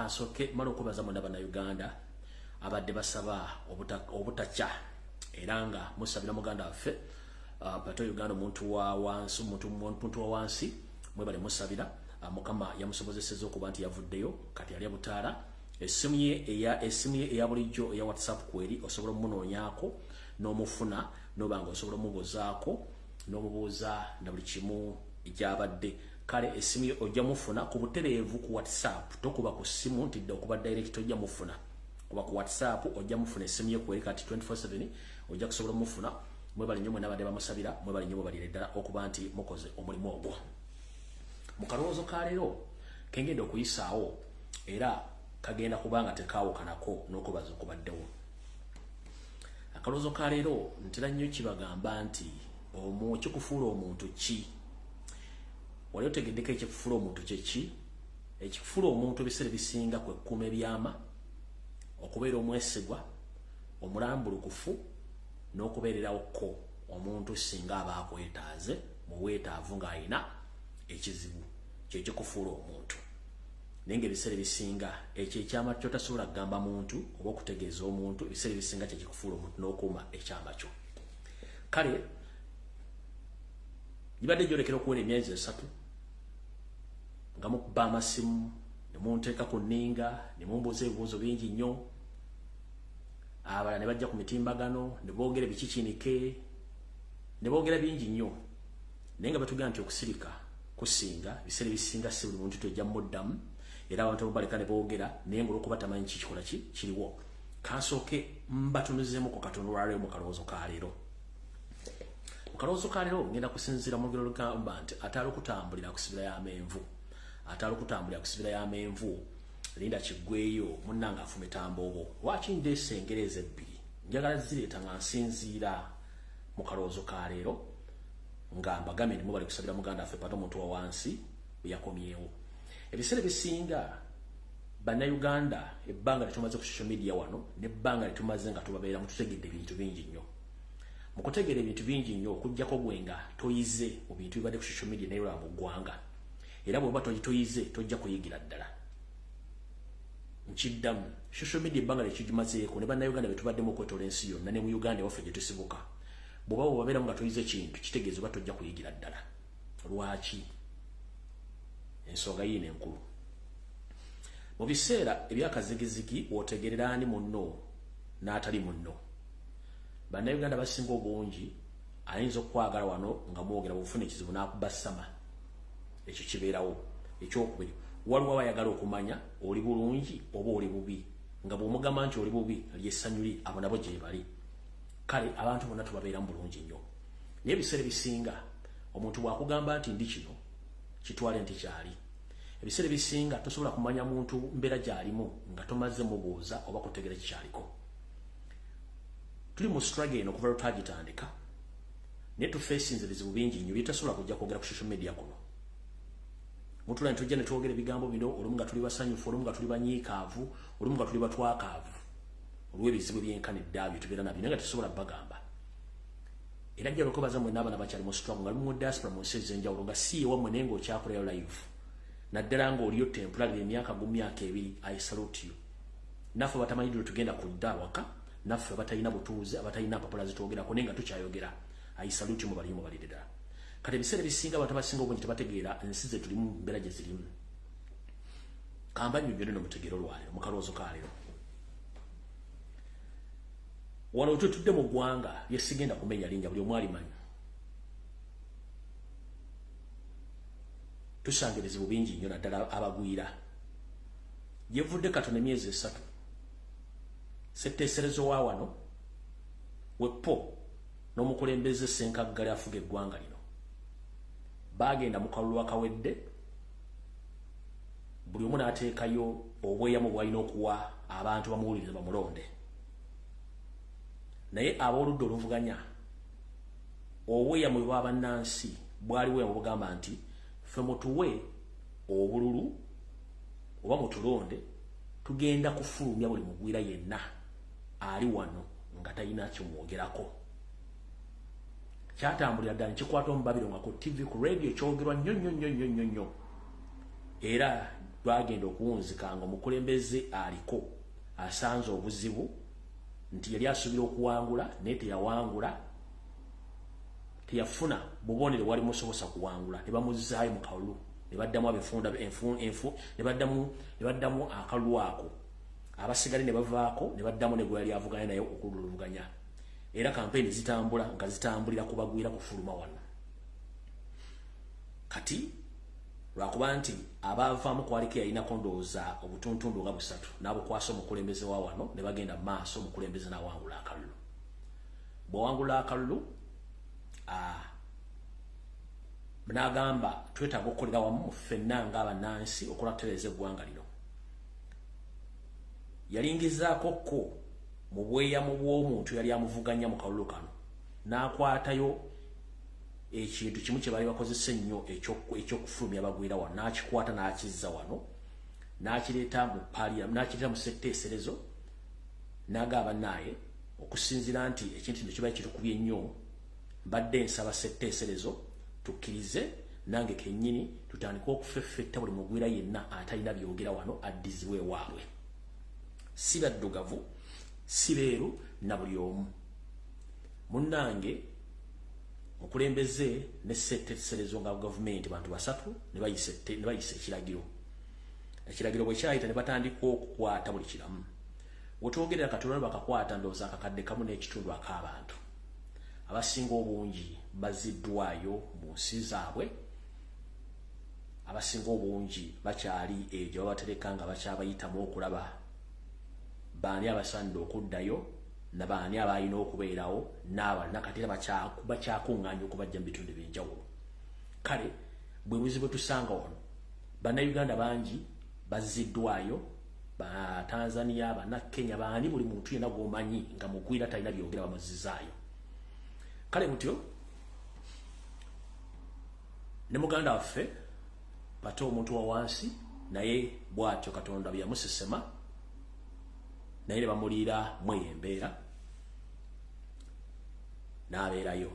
kansoke malo kubaza mu ndaba na Uganda abadde basaba obutacha eranga musabira muganda affe pato Uganda muntu wa wansi muntu wa wansi mwebale musabira mukama yamusobozeseza okuba nti yavuddeyo kati ali abutaala esimu ye eya bulijjo eya WhatsApp kweri osobola munonyako n'omufuna nobanga osobola mubuzaako n'omubuuza na buli kimu ekyabadde kale esimu ye ojja mufuna ku butereevu ku WhatsApp tokuba ku simu ntidde okuba direct ojja mufuna kuba ku WhatsApp ojja mufuna esimu ye kweri kati 24/7 ojja kusobola mufuna mwebale nnyo n'abadde bamusabira mwebale nnyo balire ddala okuba nti mukoze omulimu ogwo mu kalowoozo ka leero kengenda okuyisaawo era kagenda kubanga tekaawukanako n'okubaza okubaddewo akalowoozo ka leero ntera nnyo kibagamba nti kikufuula omuntu ki wali otegeddeko ekikufuula omuntu kyeki ekikufuula omuntu ebiseera bisinga kwe kkuma ebyama okubeera omwesigwa omulambulukufu n'okubeererawo omuntu singa aba akwetaaze mu weetaavu ng'alina ekizibu kyekikufuula omuntu naye ng'ebiseera bisinga ekyo ekyama kyotasobola kugamba muntu oba okutegeeza omuntu ebiseera bisinga kyekikufuula omuntu n'okuuma ekyama kyo kale gibadde gyolekera okuwera emyezi 3 nga mukuba amasimu ne munteeka ku nninga ne mumbuuza ebibuuzo bingi nnyo abalala ne bajja ku mitimbagano ne boogera bikikinike ne boogera bingi nnyo naye nga batugamba nti okusirika kusinga biseera bisinga si buli muntu tojja muddamu era abantu baleka ne boogera naye ng'olwokuba tamanyi kikikola kiriwo kansooke mbatunuzeemu ku katono olwaleero mu kalowoozo ka leero mu kalowoozo ka leero ngenda kusinziira mu lugero lugamba nti ataali okutambulira kusibira y'amenvu ataali okutambulira kusibira y'amenvu linda kiggweyo munnanga afumita mboobo lwaki ndeese engereza ebbiri njagala zireeta nga nsinziira mu kalowoozo ka leero nga mbagambe ndi mubali kusabira muganda affe pato omuntu wa wansi bwe yakomyewo ebiseera bisinga bannayuganda ebbanga litumaze ku social media wano n'ebbanga litumaze nga tubabeera mututegedde ebintu bingi nnyo mu kutegeera ebintu bingi nnyo okuggyako gwenga toyize mu bintu bibadde ku social media naye olaba mu ggwanga era bw'oba toyize tojja kuyigira ddala nkiddamu social media ebbanga lyekigimazeeko ne bannayuganda be tubaddemu okwetola ensi yonna ne mu Uganda ewaffe gye tusibuka bw'oba bwebabeeramu nga toyize kintu kitegeeza oba tojja kuyigira ddala lwaki ensonga yiino enkulu mu biseera ebyakazigizigi wootegerera ani munno n'atali munno bannayuganda basinga obungi ayinza okwagala wano nga mwogera bufuna ekizibu n'akuba ssama ekyo kibeerawo ekyokubiri waliwo abayagala okumanya oli bulungi oba oli bubi nga bw'omugamba nti oli bubi lyessanyu li abo nabo gye bali kale abantu bonna tubabeeramu bulungi nnyo naye ebiseera bisinga omuntu bw'akugamba nti ndi kino kitwale nti kyali ebiseera bisinga tosobola kumanya muntu mbeera gy'alimu nga tomaze mubuuza oba kutegera kikyaliko tuli mu struggle eno okuva lwetwagitandika naye tufeesinze ebizibu bingi nnyo byetasobola kujja kwogera ku social media kuno mutula ntujja ne twogera ebigambo bino olumu nga tuli basanyufu olumu nga tuli banyiikaavu olumu nga tuli batwakaavu olw'ebizibu byenkanidde abyo tubeera nabyo naye nga tetusobola bagamba era jjala okubaza mwenna abaana bakyali mu struggle nga lumu mu diaspora mu nsi ez'enjawulo nga si ewammwe naye ng'okyakolayo live naddala ng'oliyo temporary emyaka 2 I salute you naffe batamanyi ddulo tugenda kudda waka naffe abatalina butuuze abatalina mpapula zitwogerako naye nga tukyayogera I salute you mubaliyo mubalire ddala kati ebiseera bisinga abantu abasinga obungi tebategeera ensi ze tulimu mbeera gye zirimu kamba nnyonnyole n'omutegeero olwaleero mu kalowoozo ka leero wano tutudde mu ggwanga yesigenda kumenya linnya buli omu alimanyi tusanga ebizibu bingi nnyo naddala abagwira yevudde katono emyezi 3 setteeserezo wa wano wepo n'omukulembeze Ssenkaggale afuga eggwanga lino bagenda mu kalulu akawedde buli omu n'ateekayo obweyamu bw'alina okuwa abantu bamuwuliriza bamulonde naye ab'oludda oluvuganya obweyamu bwa bannansi bwaliwo mu bugamba nti ffe mutuwe obululu oba mutulonde tugenda kufulumya buli mugwira yenna ali wano nga talina kimwogerako kyatambulira ddala nekikwata omu Babiro nga ku TV ku radio kyogerwa nnyo era lwagenda okuwunzika nga omukulembeze aliko asanze obuzibu nti yali asuubira okuwangula naye teyawangula, teyafuna bubonero wali musobosa kuwangula, ne bamuzzaayo mu kalulu, ne baddamu abefunda ne baddamu akalulu ako, abasigale ne bavaako ne baddamu ne gwe yali avuganya naye okululuvuganya. Era kampeni zitambula nga zitambulira kubagwira kufuluma wano. Kati lwakuba nti abavaamu kwaliko yalina kondooza obutuntundu nga busatu n'abukwasa omukulembeze wa wano ne bagenda maaso, omukulembeze n'awangula akalulu. Bw'owangula akalulu n'agamba twetaaga okukolera wamu ffenna ng'abannansi okulatereeza eggwanga lino. Yalingizaako ko mu bweyamu bw'omuntu yali amuvuganya mu kalulu kano, n'akwatayo ekintu kimu kye bali bakozesa ennyo ekyokufulumya abagwira wano, n'akikwata n'akizza wano, n'akireeta mu n'akireeta mu ssetteeserezo, n'agamba naye okusinziira nti ekintu kino kiba kitukubye nnyo, mbadde nsaba ssetteeserezo tukkirize nange kennyini tutandika okufeffetta buli mugwira yenna atalina byogera wano addizibwe ewaabwe. Si baddugavu, si beeru na buli omu. Munnange mukulembeze ne ssetteeserezo nga gavumenti bantu basatu ne bayise ekiragiro. Ekiragiro bwe kyayita ne batandika okukwata buli kiramu. Wetwogerera Katonda bakakwata ndowooza akakadde kamu n'ekitundu ak'abantu. Abasinga obungi baziddwayo mu nsi zaabwe, abasinga obungi bakyali egyo babatereka nga bakyabayitamu okulaba baani abasaanidde okuddayo na baani abalina okubeerawo n'abalina kati era bakyakuŋŋaanya okubajja mu bitundu ebyenjawulo. Kale bwe buzibu tusanga wano, bannayuganda bangi bazziddwayo, ba Tanzania, bannakenya, baani buli muntu yenna gw'omanyi nga mugwira talina byogera bamuzzizaayo. Kale mutyo ne muganda waffe bate omuntu wa wansi naye bw'atyo Katonda bye yamusesema naye ne bamuliira mweyembeera n'abeerayo.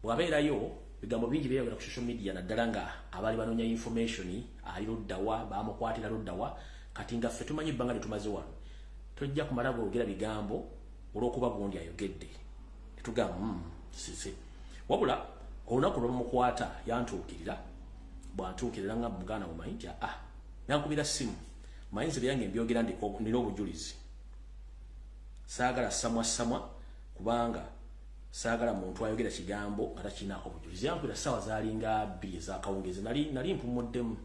Bw'abeerayo bigambo bingi byeyogera ku social media naddala nga abaali banoonya information ali luddawa baamukwatira luddawa. Kati nga ffe tumanyi ebbanga lye tumaze wano tojja kumala gwogera bigambo olw'okuba gundi ayogedde netugamba sisi. Wabula olunaku lw'omukwata yantuukirira, bw'antuukirira nga muganda mumanyi nti yankubira ssimu mayinza byange mbyogera nina obujulizi. Saagala samwa kubanga saagala muntu ayogera kigambo nga takinaako obujulizi. Yankubira ssaawa zaalinga 2 ez'akawungeezi, nali mpumuddemu.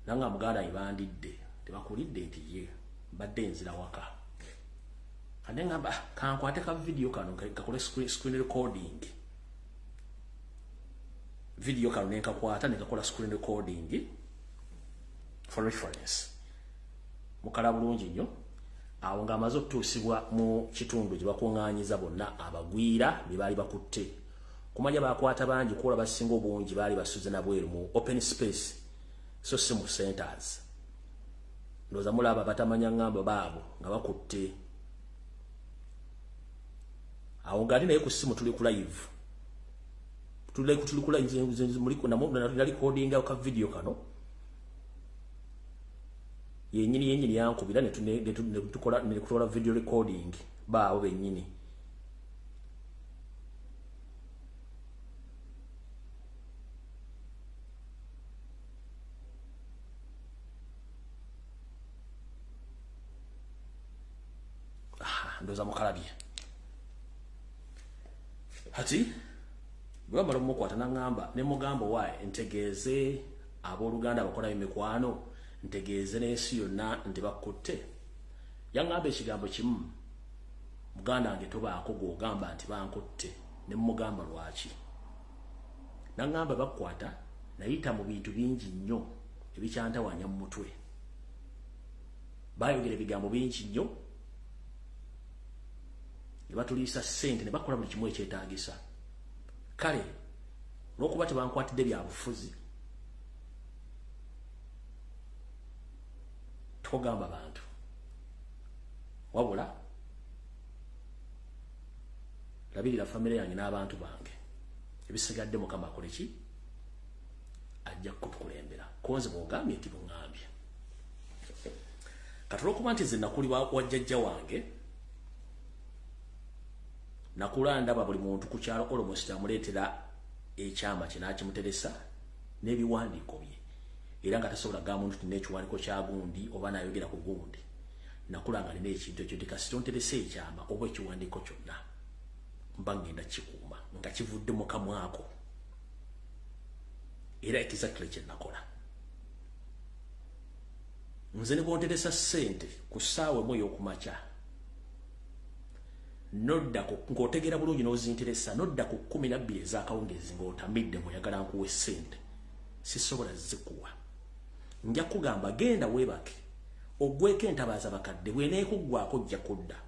Nanga muganda yebandidde tebakulidde nti ye mbadde nzira waka. Kande ngamba kankwate ka video kano kakole screen recording. Video kano nenkakwata nekakola screen recording for reference. Mukala bulungi nnyo. Awo nga amaze okutuusibwa mu kitundu gye bakuŋŋaanyiza bonna abagwira bye baali bakutte. Kumanya bakwata bangi kuola basinga obungi baali basuze na bweru mu open space, so si mu centers. Ndowooza mulaba batamanya ngamba baabo nga bakutte. Awo ng'ali naye ku ssimu tuli ku live. Tuli ku live na recording ka video kano. Yenyini yankubira ne tukola video recording baabo bennyini. Ndowooza mukalabye. Hati bwamala omukwata n'angamba ne mugamba waaye ntegeeze abooluganda abakola emikwano, ntegeeze n'ensi yonna nti bakutte. Yaŋŋamba ekigambo kimu, muganda wange tobaako gw'ogamba nti bankutte. Ne mugamba lwaki. N'aŋŋamba bakwata nayita mu bintu bingi nnyo ebikyantawanya mu mutwe. Baayogera ebigambo bingi nnyo ne batuliisa ssente ne bakola buli kimu ekyetaagisa. Kale olw'okuba tebankwatidde bya bufuzi togamba bantu, wabula labirira famire yange n'abantu bange. Ebisigadde Mukama akole ki? ajja kutukulembera konze bwogambye nti bungambye katolo kuba nti zinakuli wajjajja wange nakula ndaba buli muntu ku kyalo almost amuleetera ekyama kye n'akimuteresa n'ebiwandiiko bye era nga tasobola gamba muntu n'ekiwandiiko kya gundi oba n'ayogera ku gundi nakula nga nina ekintu ekyo tikasito nterese ekyama oba ekiwandiiko kyonna mba ngenda kikuuma nga kivudde mu kamwako era exactly kye nakola nze ne bonteresa ssente ku ssaawa emu ey'okumakya nodda ng'otegera bulungi n'ozinteresa nodda ku 12 ez'akawungezi ng'otamidde ng'oyagala nkuwa ssente sisobola zikuwa nja kugamba genda weebake ogweko entabaaza bakadde bw'eneekuggwako ojja kudda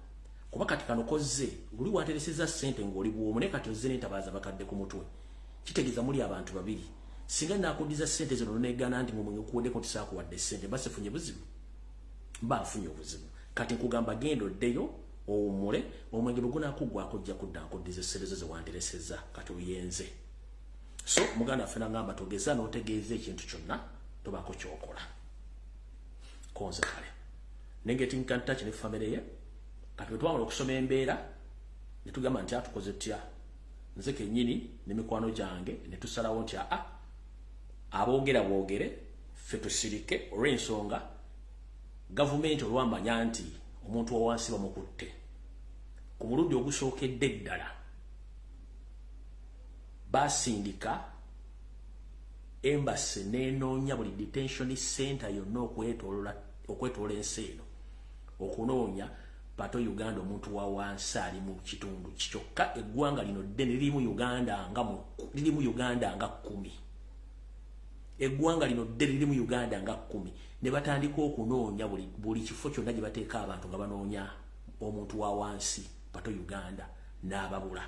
kuba kati kano kozze luli watereseza ssente ng'oli bw'omu naye kati ozze n'entabaaza bakadde ku mutwe kitegeeza muli abantu babiri singa naakuddiza ssente zino neegana nti mumwekuweddeko nti saakuwadde ssente mba sifunye buzibu mba afunye obuzibu kati nkugamba genda oddeyo owummule omwenge bwe gunaakuggwako ojja kudda nkuddiza essente zo ze wantereseza kati oyenze so muganda waffe nagamba togeza n'otegeeza ekintu kyonna tobaako kyokola konze kale negating can touch ne family ye kati bwe twamala okusoma embeera ne tugamba nti atukoze tutya nze kennyini ne mikwano gyange ne tusalawo nti aboogera boogere ffe tusirike olw'ensonga gavumenti olwamanya nti omuntu owansi bamukutte ku mulundi ogusookedde eddala basindika embassy n'enoonya buli detention center yonna okwetoola ensi eno okunoonya pato Uganda omuntu wa wansi ali mu kitundu kyokka eggwanga lino ddene lirimu Uganda nga 10 eggwanga lino ddene lirimu Uganda nga 10 ne batandika okunoonya buli kifo kyonna gye bateeka abantu nga banoonya omuntu wa wansi pato Uganda n'ababula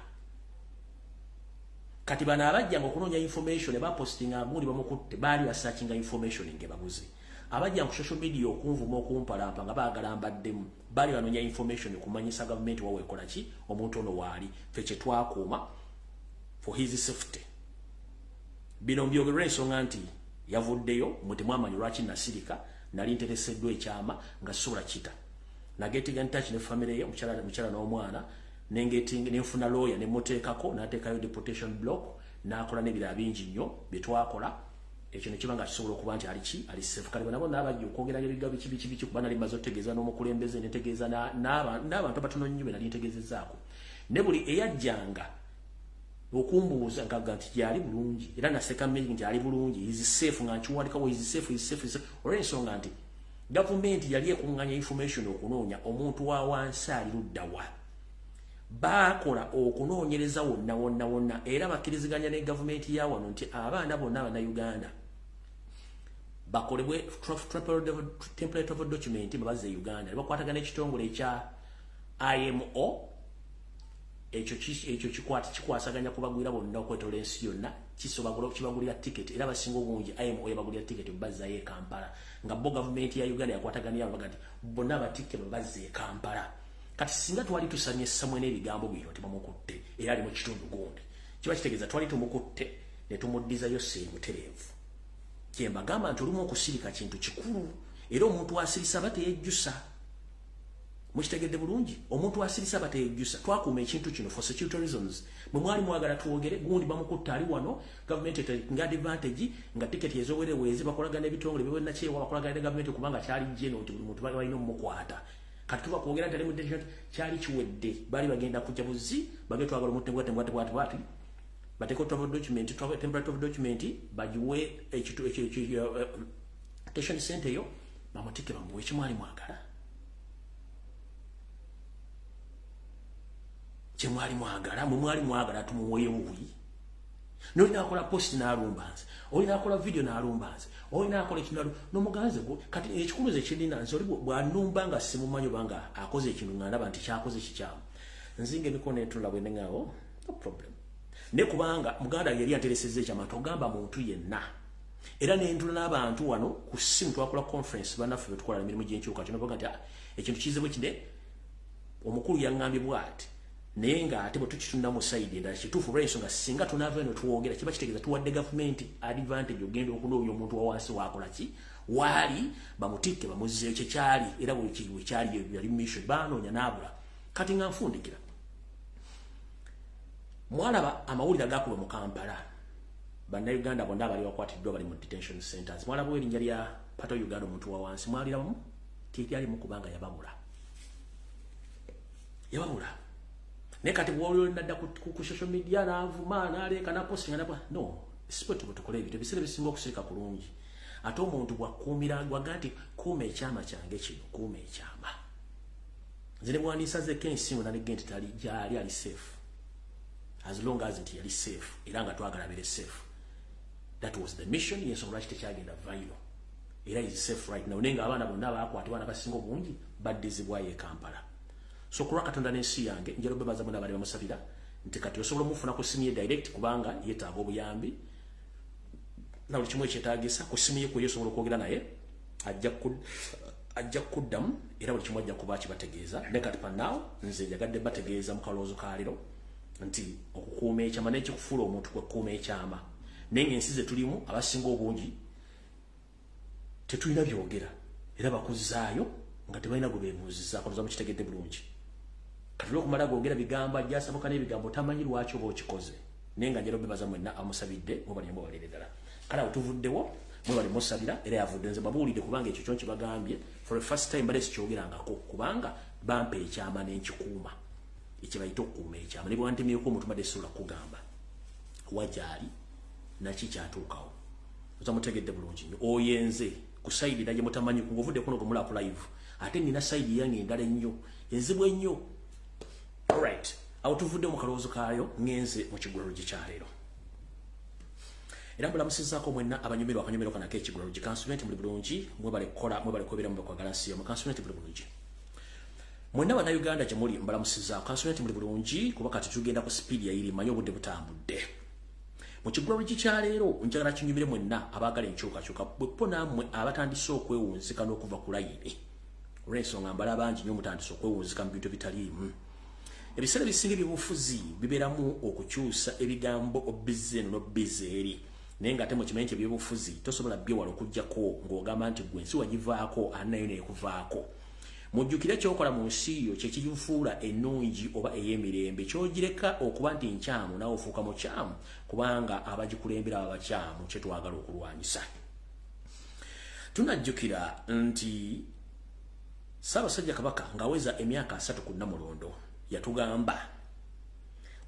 kati bana abajjanga okunoonya information ne bapostinga agundi bamukutte baali basearchinga information ngebabuze abajja ku social media okunvuma okumpalampa nga baagala mbaddemu baali banoonya information okumanyisa gavumenti wawe ekola ki omuntu ono waali ffe kye twakuuma for his safety bino mbyogerera ensonga nti yavuddeyo mwe temwamanyi lwaki nasirika nali ntereseddwa ekyama nga sisobola kita nagetinga ntouch ne family ye mukyala n'omwana nenfuna lawyer ne muteekako n'ateekayo deportation block n'akola n'ebirala bingi nnyo bye twakola ekyo ne kiba nga kisobola okuba nti ali safe kale nabo n'abajja okwogerayo ebigambo biki kuba nali mmaze otegeeza n'omukulembeze netegeeza n'abantu abatono nnyo be nali ntegeezezaako ne buli eyajjanga okumbuuza nkaga nti gyali bulungi era naseka mmeri nti ali bulungi is safe nga nkiwandikawo is safe olw'ensonga nti gavumenti yali ekuŋŋanya information okunoonya omuntu wa wansi ali luddawa bakola okunoonyereza wonna era bakkiriziganya ne gavumenti ya wano nti abaana bonna abannayuganda bakolebwe template of document babaze Uganda ne bakwatagana ekitongole ekya IMO ekyo kikwasaganya kubagwira bonna okwetola ensi yonna kibagulira ticket era basinga obungi IMO yabagulira ticket bazzayo e Kampala nga bo gavumenti ya Uganda yakwataganya baga nti bonna batike bazze e Kampala kati singa twali tusanye samwe n'ebigambo bino tibamukutte era ali mu kitundu gundi kiba kitegeeza twali tumukutte ne tumuddizayo seemutereevu kyembagamba nti olumu okusirika kintu kikulu era omuntu asirisa bateyejjusa mukitegedde bulungi omuntu asirisa bateyejjusa twakuuma ekintu kino for security reasons bwe mwali mwagala tuwogere gundi bamukutta ali wano gavumenti nga advantage nga tiketi ezowereweezi bakolagana ebitongole bebonakyewa bakolagana ne gavumenti kubanga kyali jeno nti buli muntu balina omumukwata kati tuba kwogera nti ali mu detention kyali kiwedde baali bagenda kujja buzi bagenda twagala omuntu bwati bateeko template of document bagiwe detention center yo bamutike bamuwe kimwali mwagala kyemwali mwagala mwali mwagala tumuweyo buwi nolina akola post n'alumbanze olina akola video n'alumbanze olina akola ekintu n'omuganze kati ekikulu ze kirina nze oli bw'annumba nga simumanyi banga akoze ekintu nga ndaba nti kyakoze kikyamu nzinga emikono entula bwe nengawo no problem ne kubanga muganda yali ateresezza ekyama togamba muntu yenna era n'entula n'abantu wano ku ssimu twakola conference bannaffe bwe tukola emirimu gy'enkyuka kino baga nti ekintu kizibwe kide omukulu yaŋŋambye bw'ati nenga ate bwe tukitunda mu side endala kituufu olw'ensonga singa tunaava eno tuwogera kiba kitegeeza tuwadde gavumenti advantage ogenda okunoonya omuntu wa wansi wakola ki waali bamutikke bamuzzeeyo kyekyali era buli kiwe kyali yali mission baanoonya n'abula kati nga nfundikira mwalaba amawulire agakuba mu Kampala bannayuganda bonna abali bakwatiddwa bali mu detention centers mwalaba erinnya lya Pato Uganda omuntu wa wansi mwaliramu tiryalimu kubanga yababula ne kati bw'olyo nadda ku social media n'avuma n'aleeka n'apostinga n'apa no sport butukole ebintu ebiseera bisinga okusirika kulungi ate omuntu bwakuumira gwaga nti kuuma ekyama kyange kino kuuma ekyama nze ne bwandiisa ze kensingo naligenti tali gyali ali safe as long as nti yali safe era nga twagala abeere safe that was the mission yensonga lwaki tekyagenda vairo era is safe right now nenga abaana bonna baakwatibwa n'abasinga obungi baddizibwayo e Kampala so kulwa Katonda n'ensi yange njalo bebaza muna bali bamusabira nti kati osobola mufuna ku simu ye direct kubanga yetaaga obuyambi na buli kimu ekyetaagisa ku simu ye kwe yosobola okwogera naye ajja kuddamu era buli kimu ajja kuba kibategeeza ne kati panaawo nze njagadde bategeeza mu kalowoozo kaaliro nti okukuuma ekyama n'ekikufuula omuntu kwekuuma ekyama naye ng'ensi ze tulimu abasinga obungi tetulina byogera era bakuzaayo nga tebalina gwe beebuuzizza akoloza mu kitegedde bulungi kati olw'okumala gwogera bigambo ajja asabuka n'ebigambo tamanyi lwaki oba okikoze naye nga njalo bebaza mwenna amusabidde mubali mwebalire ddala kale awo tuvuddewo mwebali musabira era yavudde nze babuulidde kubanga ekyo kyonki bagambye for the first time bale sikyogerangako kubanga bampa ekyama n'enkikuuma ekyebayita okukuuma ekyama ne bwantemyeko omuntu badde sobola kugamba wajaali naki kyatuukawo oza mutegedde bulungi nnyo oyenze ku sayidi naye mutamanyi ng'ovudde kuno gwe mulapu live ate nina sayidi yange endala ennyo enzibwa ennyo alright awo tuvudde mu kalowoozo kaayo ngenze mu kigulalo gikyaleero era mbulamusizaako mwenna abanyumirwa akanyumirwa kanako ekigulalo gikansulenti muli bulungi mwebale kukola mwebale kwebera mu bakwagala nsi yo mukansulenti muli bulungi mwenna bannayuganda gye muli mbalamusizaako kansulenti muli bulungi kuba kati tugenda ku sipiidi yayiri manye obudde butambudde mu kigulalo gikyaleero njagala kinyumire mwenna abaagala enkyukakyuka bwepo nammwe abatandise okwewunzika n'okuva ku layini olw'ensonga mbala bangi nnyo mutandise okwewunzika mu bintu bitaliimu ebiseera ebisinga ebyobufuzi bibeeramu okukyusa ebigambo obize eno n'obize eri naye nga ate mu kimanyi nti ebyobufuzi tosobola byewala okuggyako ng'ogamba nti gwe ensi wagivaako anayo neekuvaako mujjukire ekyokola mu nsi yo kyekigifuula ennungi oba ey'emirembe kyogireka okuba nti nkyamu nawe ofuuka mukyamu kubanga abagikulembera abakyamu kyetwagala okulwanyisa tunajjukira nti Ssaabasajja Kabaka ng'aweza emyaka 3 ku Nnamulondo yatugamba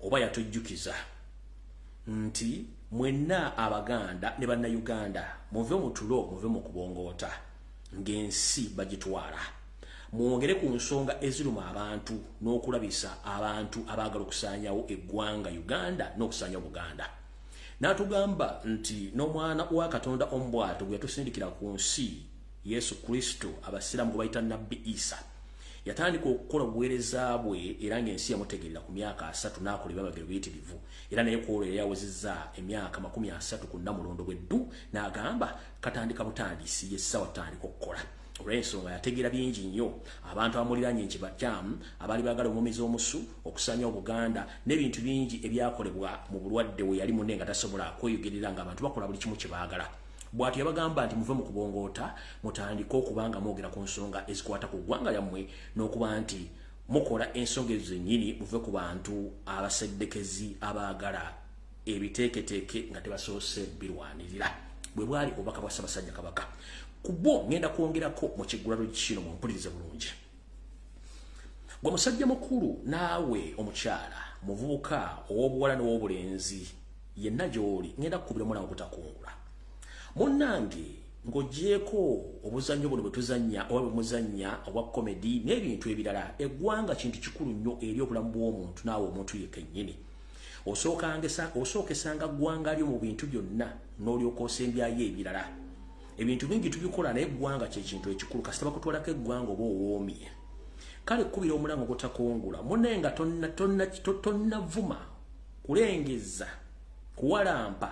oba yatujjukiza nti mwenna Abaganda ne Bannayuganda muve mu tulo muve mu kubongoota ng'ensi bagitwala mwongere ku nsonga eziruma abantu n'okulabisa abantu abaagala okusaanyawo eggwanga Uganda n'okusaanyawo Buganda n'atugamba nti n'omwana wa Katonda Ombwato gwe yatusindikira ku nsi Yesu Kristo abasiraamu gwe bayita Nabbi Isa yatandika okukola obuweereza bwe era ng'ensi yamutegerera ku myaka 3 n'akola ebyabagero biyitirivu era naye ku olwo yali awezezza emyaka 30 ku Nnamulondo bweddu n'agamba katandika butandisi yessawa tutandika okukola olw'ensonga yategeera bingi nnyo abantu abamuliranye nkibakyamu abaali baagala omumiza omusu okusaanyawo Buganda n'ebintu bingi ebyakolebwa mu bulwadde we yali munne nga tasobola kweyogerera ng'abantu bakola buli kimu kye baagala bw'atyo yabagamba nti muve mu kubongoota mutandike okubanga mwogera ku nsonga ezikwata ku ggwanga lyammwe n'okuba nti mukola ensonga ezo zennyini muve ku bantu abaseddekezi abaagala ebiteeketeeke nga tebasoose birwanirira bwe bwali obubaka bwa Ssaabasajja Kabaka kubo ngenda kwongerako mu kiggulalo kino mumpulirize bulungi gwe musajja mukulu naawe omukyala muvubuka ow'obuwala n'ow'obulenzi yenna gy'oli ngenda kukubiramu nawe obutakungula munnange ng'oggyeko obuzannyo buno bwe tuzannya oba bwe muzannya obwa komedi n'ebintu ebirala eggwanga kintu kikulu nnyo eri obulamu bw'omuntu naawe omuntu yekennyini osookesanga ggwanga lyo mu bintu byonna n'olyoka osembyayo ebirala ebintu bingi tubikola naye eggwanga kyekintu ekikulu kasita bakutwalako eggwanga oba owoomye kale kkubira omulango gotakungula munne nga tonnavuma kulengeza kuwalampa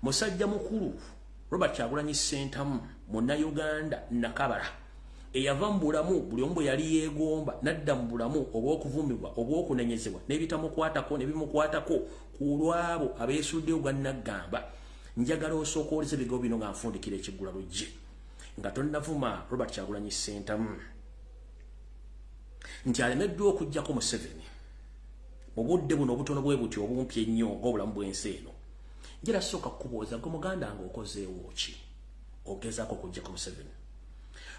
musajja mukulu Robert Kyagulanyi Ssentamu Munnayuganda Nakabala eyava mu bulamu buli omu bwe yali yeegomba nadda mu bulamu obw'okuvumibwa obw'okunenyezebwa n'ebitamukwatako ne bimukwatako ku lwabo abeesuddeyo gwa Naggamba, njagala osooka olese bigo bino nga nfundikira ekiggula luggi nga tonnavuma Robert Kyagulanyi Ssentamu nti alemeddwa okuggyako Museveni mu budde buno obutono bwe buti obumpi ennyo ng'obulamu bw'ensi eno. Njagala sooka kukubuuza gwe muganda nga okozeewo ki ogezaako okuggyako Museveni?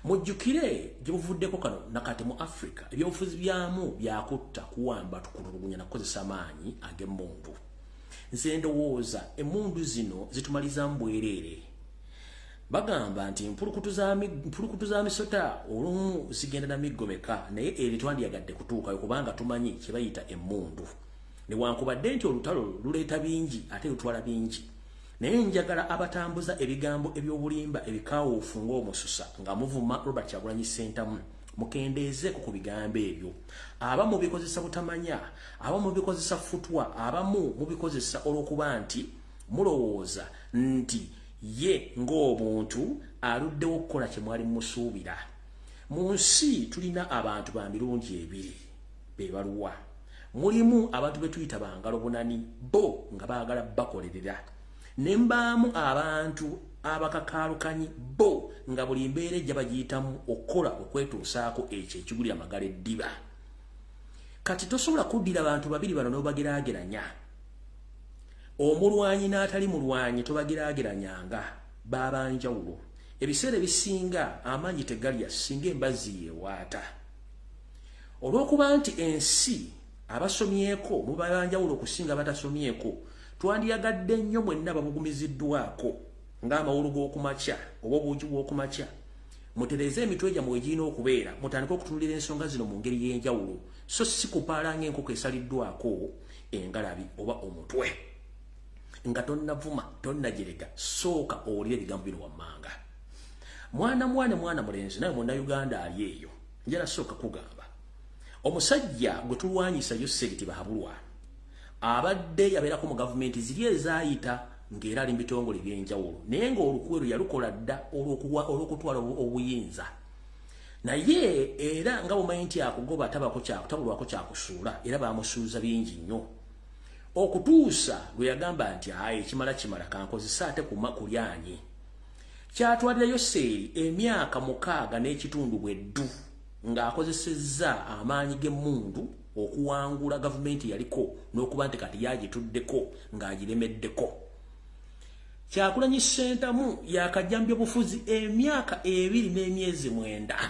Mujjukire gye buvuddeko kano nakati mu Africa ebyobufuzi byamu byakutta kuwamba tukululugunya na kukozesa amaanyi ag'emmundu. Nze ndowooza emmundu zino zitumalizamu bwereere. Bagamba nti mpulukutu za misota olumu zigenda na miggomeka naye eri twandyagadde kutuukayo kubanga tumanyi kye bayita emmundu. Newankubadde nti olutalo luleeta bingi ate lutwala bingi. Naye njagala abatambuza ebigambo eby'obulimba ebikaawuufu ng'omususa nga muvuma Robert Kyagulanyi Ssentamu mukendeeze ku bigambo ebyo. Abamu bikozesa butamanya, abamu bikozesa futwa, abamu mubikozesa olw'okuba nti mulowooza nti ye ng'obuntu aluddewo okukola kye mwali musuubira. Mu nsi tulina abantu ba mirungi ebiri be baluwa. Mulimu abantu be tuyita bangalo bunani bo nga baagala bakolerera. Nembaamu abantu abakakaalukanyi bo nga buli mbeera ejja bagiyitamu okukola okwetuusaako ekyo ekigulira amagala eddiba. Kati tosobola kuddira abantu babiri bano n'obageraageranya. Omulwanyi n'atali mulwanyi tobageraageranyanga baabanjawulo. Ebiseera ebisinga amaanyi tegalya singa embazzi yeewaata. Olw'okuba nti ensi abasomyeko mu banjawulo okusinga batasomyeko, twandiyagadde nnyo mwenna babugumiziddwako ng'amawulu g'okumakya oba obuugi bw'okumakya. Mutereeze emitwe gyammwe egirina okubeera, mutandike okutunulira ensonga zino mu ngeri y'enjawulo, so si kupaala ng'enkoko esaliddwako engalabi oba omutwe. Nga tonnavuma tonnajereka, sooka owulire ebigambo bino wammanga. Mwana mulenzi naye Munnayuganda ali eyo, njala sooka kugamba omusajja gwe tulwanyisa Yoseri Bahabulwa abadde yabeerako mu gavumenti ziri ezaayita ng'era ali mu bitongole by'enjawulo, naye ng'olukweru yalukola dda olw'okutwala obuyinza. Naye era nga bumanyi nti akugoba tabulwako kyakusuula, era baamusuuza bingi nnyo okutuusa lwe yagamba nti ekimala kankozesa ate kulyanyi. Kyatwalira Yoseri emyaka 6 n'ekitundu bweddu ng'akozesezza amaanyi g'emmundu okuwangula gavumenti yaliko n'okuba nti kati yagituddeko ng'agiremeddeko. Kyagulanyi Ssentamu yakajjambya bufuzi emyaka 2 n'emyezi 9.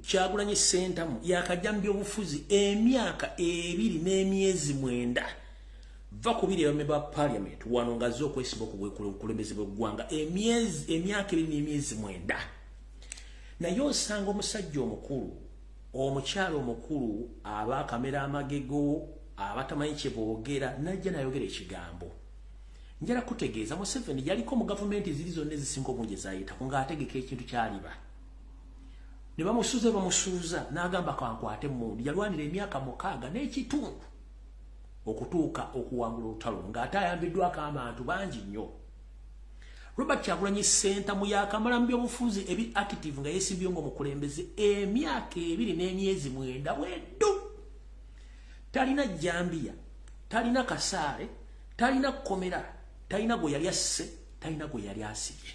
Kyagulanyi Ssentamu yakajjambya obufuzi emyaka 2 n'emyezi 9. Va kubiri abamemba ba parliament wano ngazo okwesimba okukulembeze bw'eggwanga emyaka 2 n'emyezi 9. Naye osanga omusajja omukulu, omukyalo omukulu, abakamera amagego, abatamanyi kye boogera, najja nayogera ekigambo. Njala kutegeeza Museveni yaliko mu gavumenti ziri zonna ezisinga obungi ezayitako ng'ategeka ekintu kyaliba. Ne bamusuuza n'agamba kankwate emmundu. Yalwanira emyaka 6 n'ekitundu okutuuka okuwangula olutalo ng'ate ayambiddwako abantu bangi nnyo. Robert Kyagulanyi Ssentamu yakamala mu byobufuzi ebi active nga yeesimbye ng'omukulembeze emyaka 2 n'emyezi 9 bweddu. Talina jjambiya, talina kasaale, talina kkomera, talina gwe yali asse, talina gwe yali asibye.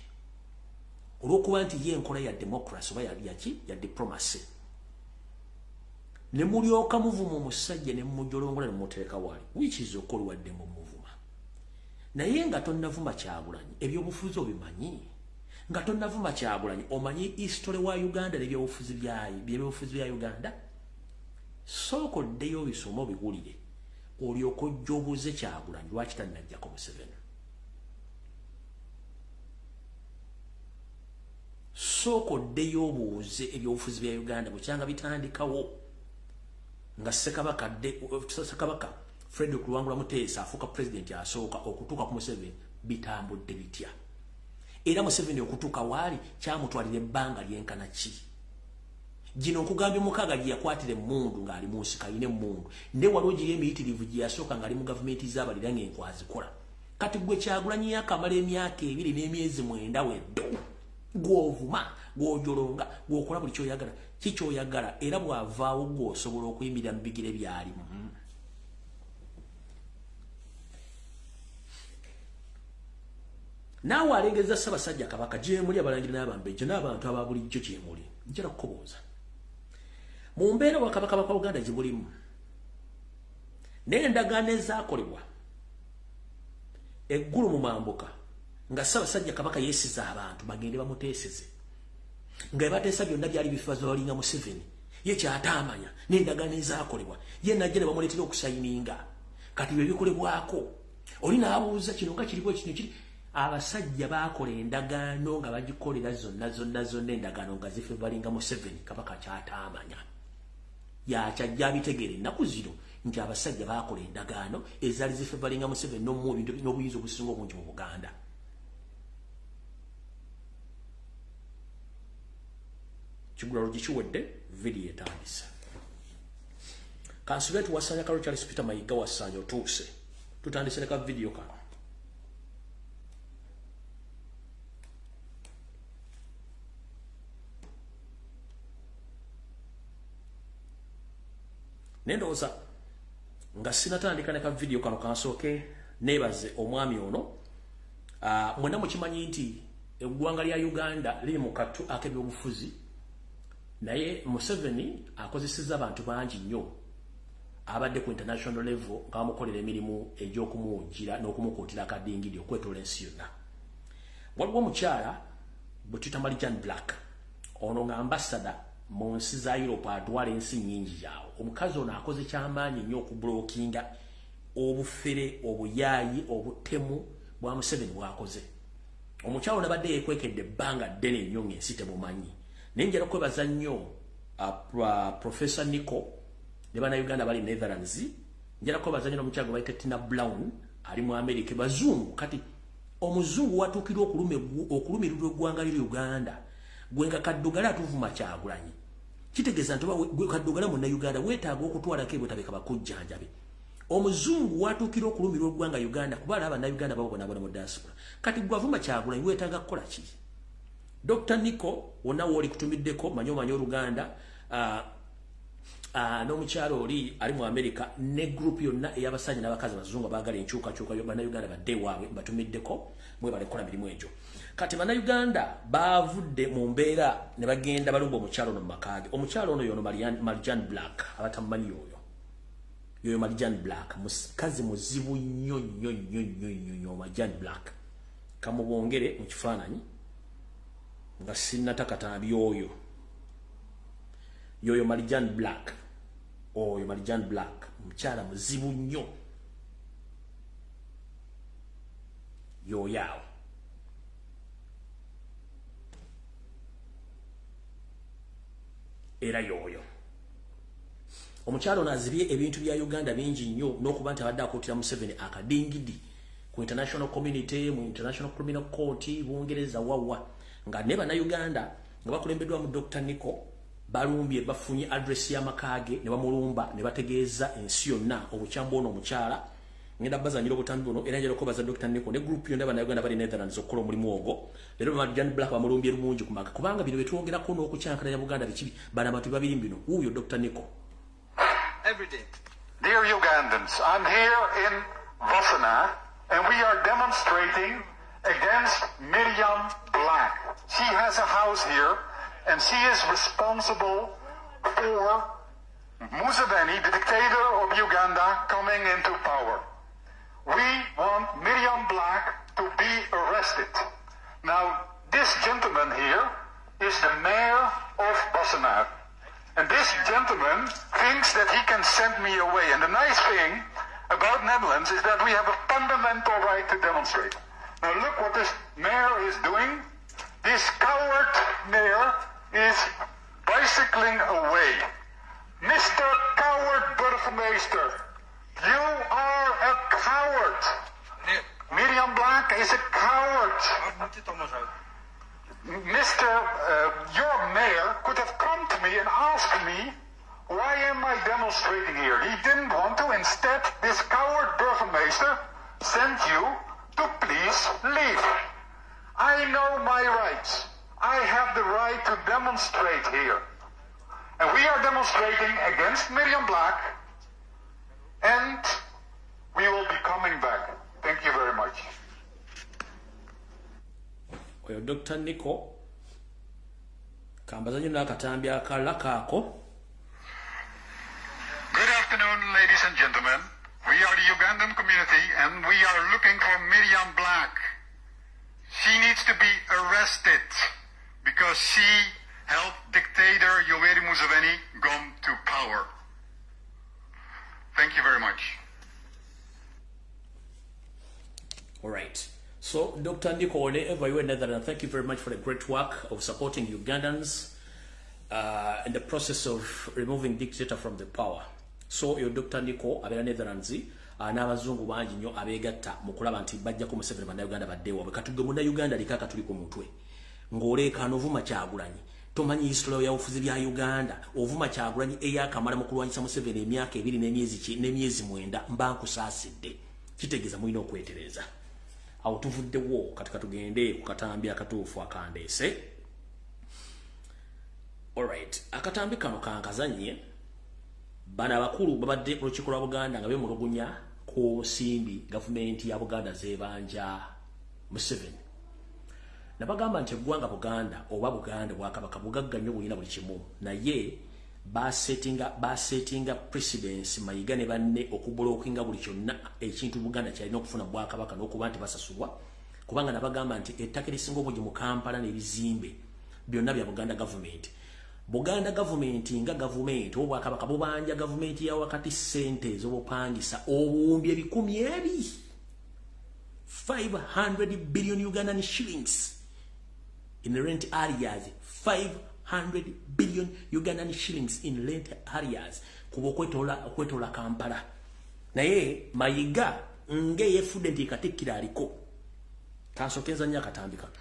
Olw'okuba nti ye enkola ya democracy oba ya diplomacy. Ne mulyoka muvuma omusajja ne mumujolongola ne mumuteeka wali, which is okoliwadde mumuvuma. Naye nga tonnavuma Kyagulanyi ebyobufuzi obimanyi. Nga tonnavuma Kyagulanyi omanyi history wa Uganda n'ebyobufuzi bya Uganda. Sooka oddeyo obisoma obiwulire olyoka ojja obuuze Kyagulanyi lwaki tannajjako Museveni. Sooka oddeyo obuuze ebyobufuzi bya Uganda bukyanga bitandikawo nga Ssekabaka Frederick Luwangula Muteesa afuuka president asooka okutuuka ku Museveni bitambudde bitya. Era Museveni okutuuka waali kyamutwalira ebbanga lyenkana ki. Gino okugambya omukaaga gye yakwatira emmundu ng'ali mu nsiko ayina emmundu. Nde waliwo giri emiyitirivu gye yasooka ng'ali mu gavumenti z'abalira ng'enkwazikola. kati gwe Kyagulanyi yakamala emyaka 2 n'emyezi 9 weddo gw'ovuma gw'ojolonga gw'okola buli kyoyagala kikyoyagala era bw'avaawo gw'osobola okuyimirira mu bigere byalimu. Naawe alengeza Ssaabasajja Kabaka gyemuli Abalangira n'Abambejja n'abantu ababulijjo gyemuli njala kukoboza mu mbeera wa Kabaka wa Uganda gye mulimu n'endagaano ezaakolebwa eggulu mu mambuka nga Ssaabasajja Kabaka yeesiza abantu bagende bamuteeseze nga bateesa byonna byali bifaza balinga Museveni ye kyataamanya n'endagaano ezaakolebwa ye najja ne bamuleetera okusayininga kati bwe bikolebwako oli n'abuuza kino nga kiriko kino kiri abasajja baakola endagaano nga bagikolera zonna endagaano nga zife balinga Museveni Kabaka kyataamanya yakyajja bitegeera ennaku zino nti abasajja baakola endagaano ezaali zife balinga Museveni n'obuyinza obusinga obungi mu Buganda. Kigulalo gikiwedde video etandise kansula tuwasanya Kalo Charles Peter Mayiga wasanya otuuse tutandise leka video kano. Nendowooza nga sinatandika neka video kano kansooke neebaze omwami ono mwena mukimanyi nti eggwanga lya Uganda liri mu katu ak'ebyobufuzi naye Museveni akozesezza abantu bangi nnyo abadde ku international level nga bamukolera emirimu egy'okumuwujira n'okumukuutira akadingidi okwetoola ensi yonna. Waliwo omukyala bwe tuyita Marijan Black ono nga ambassador mu nsi za Europe atwala ensi nnyingi yawo. Omukazi ono akoze kyamaanyi nnyo okubulookinga obufere obuyaayi obutemu bwa Museveni bwakoze. Omukyala ono abadde yeekwekedde ebbanga ddene nnyo ng'ensi temumanyi. Naye njala kwebaza nnyo Professor Nico ne bannayuganda bali Netherlands. Njala kwebaza nnyo n'omukyala gwe bayita Tina Brown ali mu America bazungu. Kati omuzungu watuukira okulumirirwa eggwanga lya Uganda gwenga Kaddugala atuvuma Kyagulanyi kitegeeza nti gwe Kaddugala munnayuganda weetaaga okutwalako ebwetabeka bakujjanjabe. Omuzungu watuukira okulumirwa eggwanga Uganda kuba abannayuganda babonabona mu diaspora. Kati gwavuma Kyagulanyi weetaaga kukola ki? Dr. Nico wonna wooli kutumiddeko manyi Oluganda n'omukyalo oli ali mu America ne group yonna ey'abasajja n'abakazi abazungu abaagala enkyukakyuka bannayuganda badde waabwe batumiddeko mwe balekola mirimu egyo. Kati bannayuganda baavudde mu mbeera ne bagenda balumba omukyalo ono mu makaage. Omukyalo ono yono Marijan Black abatamumanyi yoyo Marijan Black mukazi muzibu nnyo Marijan Black kamubongere mu kifaananyi nga sinnatakatabi yoyo Marijan Black oyo Marijan Black mukyala muzibu nnyo yoyaawo. Era yoyo omukyalo nazibye ebintu bya Uganda bingi nnyo n'okuba nti abadde akootira Museveni akadingidi ku international community mu international criminal court Bungereza wawa nga ne bannayuganda nga bakulembeddwa mu Dr. Nico balumbye bafunye address y'amakaage ne bamulumba ne bategeeza ensi yonna obukyambu ono omukyala ngenda bazanyira obutambi buno era njala okubaza Dr. Nico ne group yonna bannayuganda bali Netherlands okukola omulimu ogwo. Leero Marijan Black bamulumbye lumungi kumaka kubanga bino betwongerako n'okukyankana Buganda bikibi bana bantu babiri bino wuuyo Dr. Nico. Every day. Dear Ugandans, I'm here in Wassenaar and we are demonstrating against Miriam Black. She has a house here and she is responsible for Museveni, the dictator of Uganda, coming into power. We want Miriam Black to be arrested. Now, this gentleman here is the mayor of Wassenaar. And this gentleman thinks that he can send me away. And the nice thing about Netherlands is that we have a fundamental right to demonstrate. Now look what this mayor is doing. This coward mayor is bicycling away. Mr. Coward Burgemeester, you are a coward. Miriam Black is a coward. Your mayor could have come to me and asked me, why am I demonstrating here? He didn't want to. Instead, this coward burgemeester sent you demonstrate here. And we are demonstrating against Miriam Black, and we will be coming back. Thank you very much. Dr. Nico Kambazanyo nakatambya kalakako. Good afternoon, ladies and gentlemen. We are the Ugandan community and we are looking for Miriam Black. She needs to be arrested because she helped dictator Yoweri Museveni come to power. Thank you very much. All right. So, Dr. Nico, wherever you are in Netherlands, thank you very much for the great work of supporting Ugandans in the process of removing dictator from the power. So, your Dr. Nico, abera Netherlands, n'abazungu bangi nnyo abeegatta mu kulaba nti bajjako Museveni bannayuganda baddeewo bwe munnayuganda likaka tuli ku mutwe ng'oleekaana ovuma Kyagulanyi tomanyi history ya ofuzi bya Uganda ovuma Kyagulanyi ey'akamala mu kulwanyisa Museveni emyaka 2 n'emyezi 9 mba nkusaasidde kitegeeza mulina okwetereza awo tuvuddewo katika tugende ku katambi akatuufu akandeese. Alright, akatambi kano kankazanye bana bakulu babadde mu lukiiko lwa Buganda nga bemulugunya ku nsimbi gavumenti ya Buganda zebanja Museveni. Nabagamba nti eggwanga Buganda oba Buganda bwakabaka bugagga nnyo bulina buli kimu naye basetinga precedence mayiga ne banne okubulookinga buli kyonna ekintu Buganda kyalina okufuna bwakabaka n'okuba nti basasulwa kubanga nabagamba nti ettaka erisinga obungi mu Kampala n'ebizimbe byonna bya Buganda government. Buganda government nga government obwakabaka bubanja government ya wakati sente ez'obupangisa obuwumbi ebikumi ebi 500 billion Ugandan shillings in rent areas. 500 billion Ugandan shillings in rent areas kuba okwetola Kampala naye mayiga ng'eyefudde nti katikkira aliko kansokeza nnyo akatambi kano.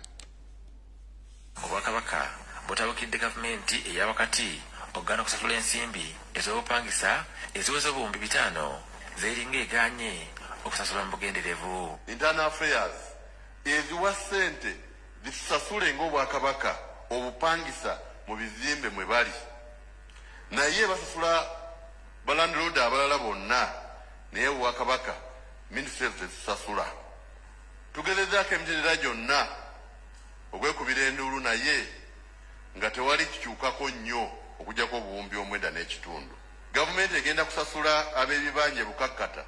Obwakabaka butabukidde gavumenti eyawakati ogana kusasula ensimbi ez'obupangisa eziweza obuwumbi 5 zeringa eganye okusasula mu bugenderevu. Internal Affairs eziwa ssente zisasule ng'obwakabaka obupangisa mu bizimbe mwe bali naye basasula balandlord abalala bonna naye obwakabaka ministry zisasula. Tugezezaako emitendera gyonna ogwekubira enduulu naye nga tewali kikyukako nnyo okujjako obuwumbi omwenda n'ekitundu. Gavumenti egenda kusasula ab'ebibanja bukakkata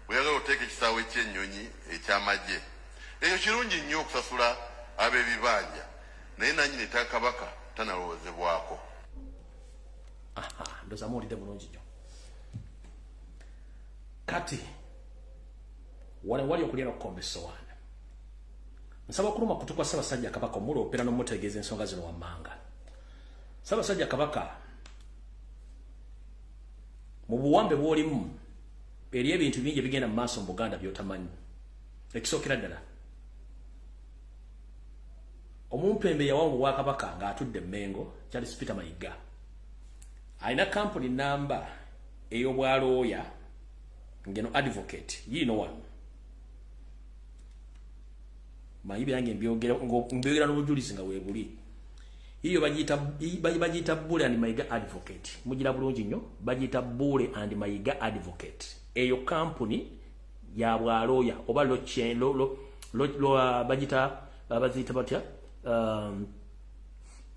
bweyagala oteeka ekisaawe ky'ennyonyi eky'amagye. Ekyo kirungi nnyo okusasula ab'ebibanja naye nannyini Kabaka tanalowoozebwako. Ndoza muwulidde bulungi nnyo. Kati wali okulya n'okukomba essowaani. Nsaba okuluma kutu kwa Ssaabasajja Kabaka omuloopera n'omutegeeza ensonga zino wammanga. Ssaabasajja Kabaka mu buwambe bw'olimu eri ebintu bingi ebigenda mu maaso mu Buganda by'otamanyi. Ekisookera ddala omumpembe yawa mu Bwakabaka ng'atudde Mmengo Charles Peter Mayiga alina kampuni namba ey'obwalooya ngeno advocate yiino wano manyi byange mbyogera n'obujulizi nga weebuli iyo bagiyita Bule and Mayiga advocate mugira bulungi nnyo bagiyita Bule and Mayiga advocate eyo kampuni ya bwalooya oba bagiyita batya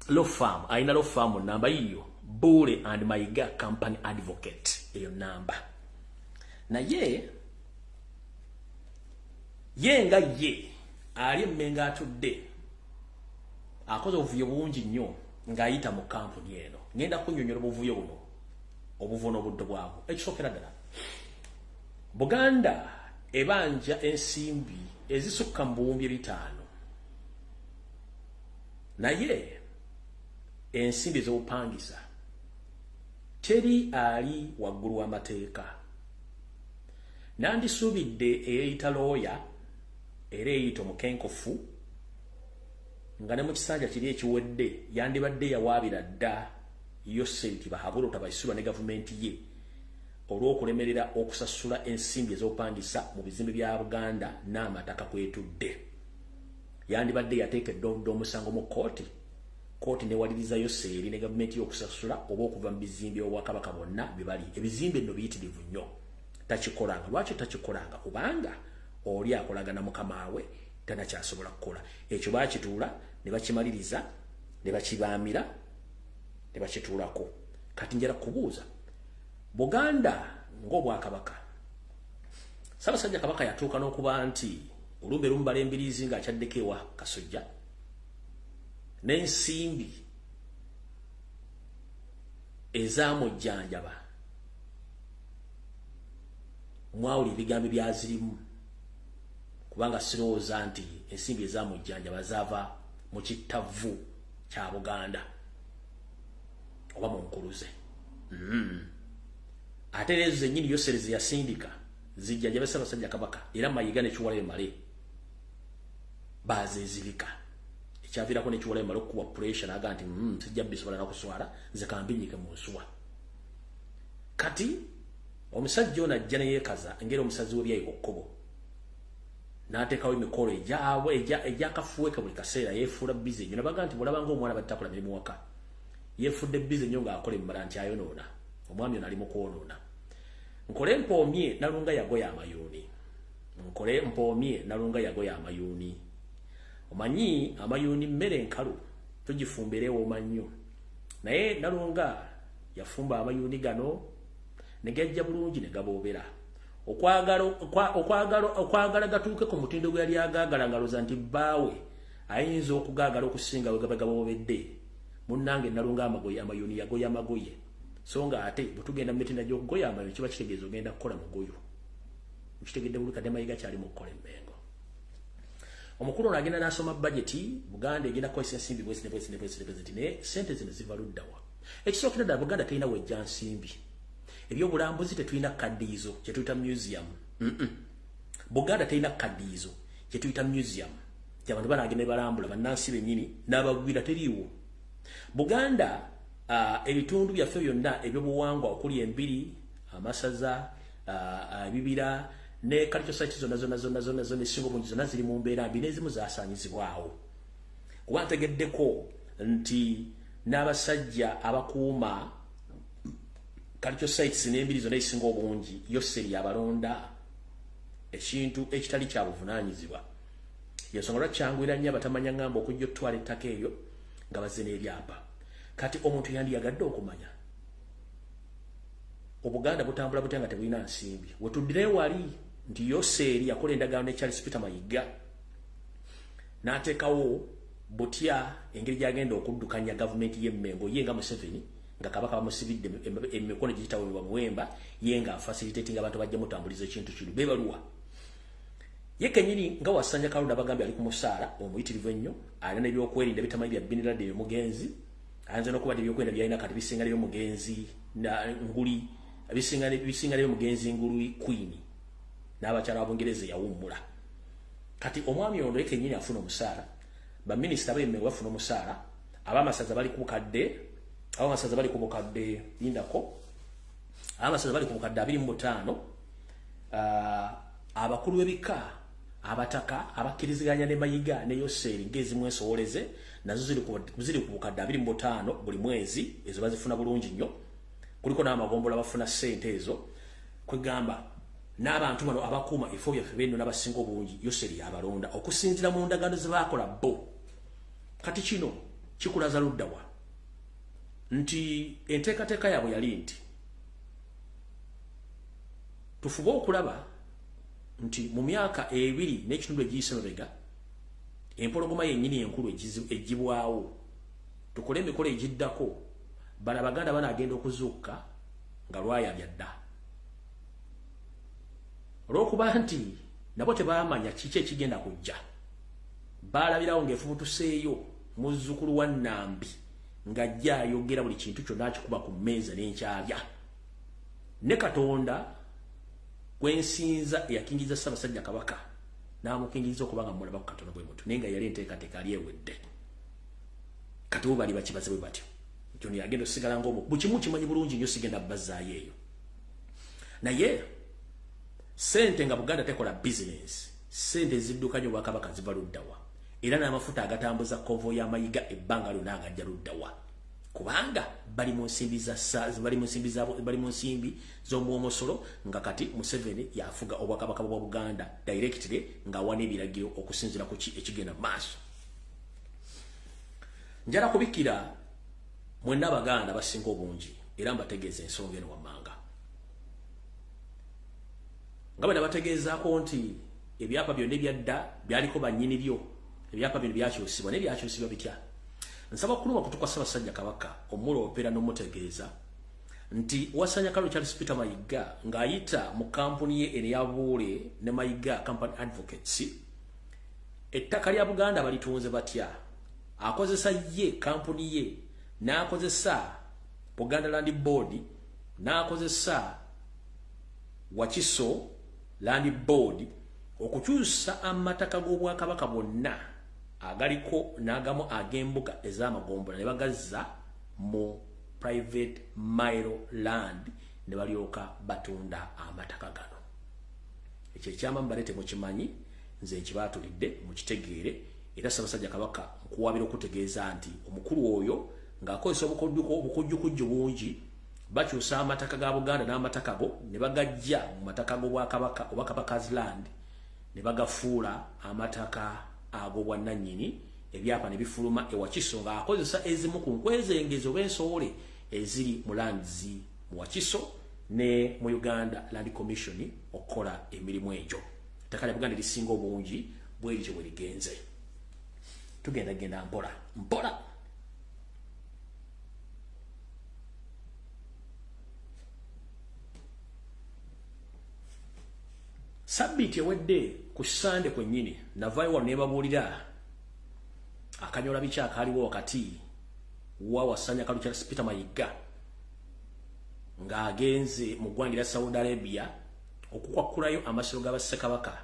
law firm aina law firm namba hiyo Bule and Mayiga company advocate eyo namba na ye nga ye ali Mmengo atudde akoze obuvuyo bungi nnyo ng'ayita mu kampuni eno ngenda kunnyonnyola obuvuyo buno obuvuno obudde bwabwo. Ekisookera ddala Buganda ebanja ensimbi ezisukka mu buwumbi 5 naye ensimbi ez'obupangisa teri ali waggulu w'amateeka. Nandisuubidde eyeyita looya era eyita omukenkofu nga ne mu kisanja kiri ekiwedde yandibadde yawaabira dda Yosenti Bahabura tabayisibwa ne gavumenti ye olw'okulemerera okusasula ensimbi ez'obupangisa mu bizimbe bya Buganda n'amataka kwetudde. Yandibadde yateekedde omusango mu kkooti kooti newalirizayo seeri ne gavumenti y'okusasula oba okuva mu bizimbe obwakabaka bonna bibali ebizimbe nno biyitirivu nnyo takikolanga lwaki takikolanga kubanga oli akolagana mukama we tanakyasobola kukola ekyo bakituula ne bakimaliriza ne bakibaamira ne bakituulako kati njala kubuuza Buganda ng'obwakabaka Ssaabasajja Kabaka yatuuka n'okuba nti olumbe lumbala embiriizi ng'akyaddeko ewa Kasujja n'ensimbi ezamujjanjaba mwawuli ebigambo byazirimu kubanga sirowooza nti ensimbi ezamujjanjaba zaava mu kittavu kya Buganda oba mu nkuluze ate n'ezo zennyini yosereze yasindika zijjanjabe Ssaabasajja Kabaka era mayiga ne Kiwalayo Male baazezibika ekyaviirako ne Kiwalayo Male okukuba pressure naga nti sijja bisobola nakuswala nze kambinyike mu nsuwa kati omusajja ono ajja ne yeekaza engeri omusazi w'ebyayi okkobo n'ateekawo emikolo egyakafuweka buli kaseera yeefuula bize nnyo nabaga nti bulaba ng'omwana battakola mirimu waka yeefudde bize nnyo ng'akola emmala nti ayonoona omwami ono ali mu kwonoona nkole mpoomye nalunga yagoya amayuuni nkole mpoomye nalunga yagoya amayuuni omanyi amayuuni mmere nkalu tugifumbire ewooma nnyo naye nalunga yafumba amayuuni gano ne gajja bulungi ne gaboobera okwagala gatuuke ku mutindo gwe yali agaagala ngaloza nti bbaawe ayinza okugaagala okusinga we gaba gaboobedde munnange nalunga amayuuni yagoya amagoye so nga ate butugenda mu mitinda gy'okugoya amayuuni kiba kitegeeza ogenda kukola mugoyo mukitegedde buli kadde mayiga kyali mu kukola emmengo omukulu ono agenda n'asoma budgeti Buganda egenda kukozesa ensimbi bwezi ne sente zino ziva luddawa ekisookera ddala Buganda terina wejja nsimbi ebyobulambuzi tetulina kadiizo kyetuyita museum Buganda terina kadiizo kyetuyita museum kyabantu banagenda balambula bannansi bennyini n'abagwira teriiwo Buganda ebitundu byaffe byonna ebyobuwangwa okuli embiri amasaza ebibira ne cultural sites zonna esinga obungi zonna ziri mu mbeera mbi n'ezimu zaasaanyizibwawo kuba ntegeddeko nti n'abasajja abakuuma cultural sites n'embiri zonna ezisinga obungi yoseri abalonda ekintu ekitali kya buvunaanyizibwa yensonga lwaki kyangwira nnyo abatamanya ngamba okujja otutwala ettaka eyo nga bazze n'ebyapa kati omuntu yandiyagadde okumanya Obuganda butambula butya nga tebulina nsimbi wetuddire wali nti yoseeri yakola endagaano ne Charles Peter Mayiga n'ateekawo butya engeri gyagenda okuddukanya gavumenti y'emmengo ye nga Museveni nga Kabaka bamusibidde emikono giyitawebwa muwemba ye nga facilitating abantu bajja mutambuliza ekintu kino bebaluwa ye kenyini nga wasanja Kalunda bagambye ali ku musaala omuyitirivu ennyo alina n'ebyokwerinda bitamanyi bya Bin Laden mugenzi ayinza n'okubadde ebyokwerinda byalina kati bisinga nebyo mugenzi nguli bisinga nebyo mugenzi ngulu Queen n'abakyala Abungereza yawummula kati omwami ono ye kenyini afuna omusaala baminisita b'emmengo bafuna omusaala abamasaza bali ku bukadde abamasaza bali ku bukadde lindako abamasaza bali ku bukadde 25 abakulu b'ebika abataka abakkiriziganya ne Mayiga ne Yoseeri ng'ezimu ensowoleze nazo ziri ku bukadde 25 buli mwezi ezo bazifuna bulungi nnyo kuliko n'amagombola bafuna ssente ezo kwegamba n'abantu bano abakuuma efo byaffe b'enno n'abasinga obungi Yoseeri abalonda okusinzira mu ndagaano ze baakola bo kati kino kikulaza luddawa nti enteekateeka yaabwe yali nti tufube okulaba nti mu myaka 2 n'ekitundu egiyise mabega empologoma yennyini enkulu egibwawo tukole emikolo egiddako bano Abaganda banagenda okuzuuka nga lwayabya dda olw'okuba nti nabo tebamanya kiki ekigenda kujja baalabirawo ng'efubutuseeyo muzzukulu wa Nambi ng'ajja ayogera buli kintu kyonna akikuba ku mmeeza n'enkyabya ne Katonda kwensinza yakingiza Ssaabasajja Kabaka n'amukingiriza okuba nga mulaba ku Katonda bwe mutu naye nga yali enteekateeka ali ewedde kati bo bali bakibaze bwe batyo kyono yagenda osigala ng'omu buli kimu kimanyi bulungi nnyo sigenda bazzaayo eyo naye sente nga Buganda tekola bizinesi sente eziddukanya Obwakabaka ziva luddawa era n'amafuta agatambuza kovo ya mayiga ebbanga lyonna agajja luddawa kubanga bali mu nsimbi z'omuwomosolo nga kati Museveni yafuga obwakabaka bwa Buganda directly nga wana ebiragiro okusinzira ku ekigenda maaso. Njala kubikira mwenna Abaganda basinga obungi era mbategeeza ensonga eno wammanga. Nga bwe nabategeezaako nti ebyapa byonna ebyadda byaliko bannyini byo, ebyapa bino byakyusibwa naye byakyusibwa bitya. Nsaba kuluma kutuka Ssaabasajja Kabaka omuloopera n'omutegeeza nti Wasanya Kalu Charles Peter Mayiga ng'ayita mu kampuni ye eya Buule ne Mayiga Company Advocates ettaka lya Buganda balitunze batya. Akozesa ye kampuni ye n'akozesa Buganda Land Board n'akozesa Wakiso Land Board okukyusa amataka g'Obwakabaka bonna agaliko n'agamu ag'embuga ez'amagombola ne bagazza mu private mile land ne balyoka batunda amataka gano. Ekyo ekyama mbalete mukimanyi nze nkibaatulidde mukitegeere era Ssaabasajja Kabaka nkuwabira okutegeeza nti omukulu oyo ng'akozesa obukujjukujju bungi bakyusa amataka ga Buganda n'amataka go ne bagajja mu mataka g'Obwakabaka Obwakabaka's land ne bagafuula amataka ag'obwannannyini ebyapa ne bifuluma ewakiso ng'akozesa ezimu ku nkwezengezo b'ensowole eziri mu lands mu Wakiso ne mu Uganda Land Commission okukola emirimu egyo. Ettaka lya Buganda lisinga obungi bw'erityo bwe ligenze. Tugenda mpola. Sabbiiti ewedde ku Sande kwennyini navaayo wano ne babuulira akanyola biki akaaliwo wakati wa Wasanya Kalu Charles Peter Mayiga ng'agenze mu ggwanga lya Saudi Arabia okukwakkulayo amasiro g'Abassekabaka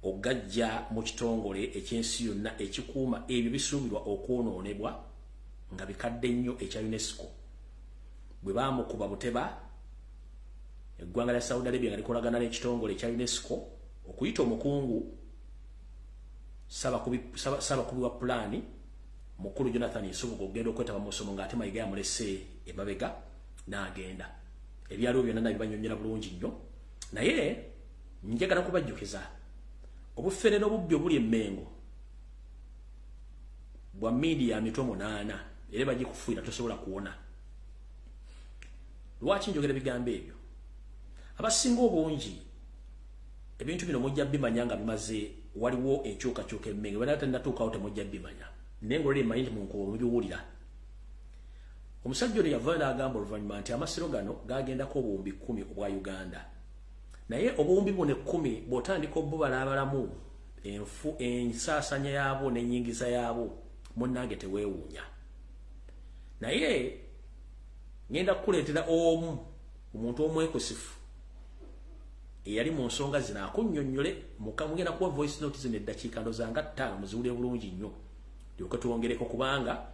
ogajja mu kitongole eky'ensi yonna ekikuuma ebyo bisuubirwa okwonoonebwa nga bikadde nnyo ekya UNESCO. Bwe baamukuba buteba eggwanga lya Saudi Arabia nga likolagana n'ekitongole ekya UNESCO okuyita omukungu Ssabakubi wa pulaani mukulu Jonathan Nsubuga ogenda okwetaba mu musomo ng'ate Mayiga yamulese emabega n'agenda. Ebyaliwo byonna nabibanyonyera bulungi nnyo naye njagala kubajjukiza obufere n'obubbi obuli emmengo bwa media mitwe 8 era bagikufuira tosobola kuwona. Lwaki njogera ebigambo ebyo? Abasinga obungi ebintu bino mujja bimanya nga bimaze waliwo enkyukakyuka emmengo bana tannatuukawo temujja bimanya naye ng'olera emanyi nti munkuba mubiwulira. Omusajja ono yavaayo n'agamba oluvannyuma nti amasiro gano gagendako obuwumbi 10 obwa Uganda naye obuwumbi buno 10 bw'otandika obubalabalamu ensaasanya yaabwo n'ennyingiza yaabwo munnange teweewuunya. Naye ngenda kukuleetera omuntu omwekusifu eyali mu nsonga zino akunnyonnyole mugenda kuwa voice note zino eddakiika ndoza nga 5 muziwulire bulungi nnyo lyoke tuwongereko kubanga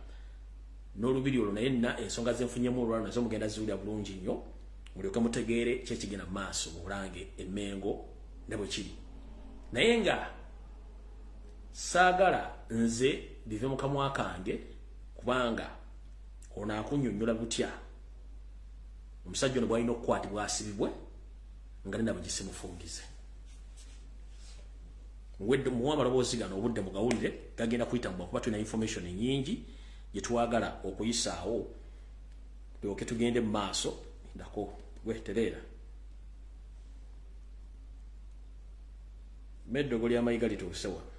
n'olubiri olwo naye nna ensonga zenfunyemu olwala nazo mugenda ziwulira bulungi nnyo mulyoke mutegeere kyekigenda mu maaso mu Bulange emmengo ne bwe kiri. Naye nga saagala nze bive mu kamwa kange kubanga ono akunnyonnyola butya omusajja ono bw'alina okukwatibwa asibibwe nga nina bugisimufungize. Muwamba loboozi gano obudde mugawulire gagenda kuyita mu kuba tulina information nyingi gye twagala okuyisaawo tulyoke tugende mu maaso ndako wetereera. Meddogo lya Mayiga lituuse wano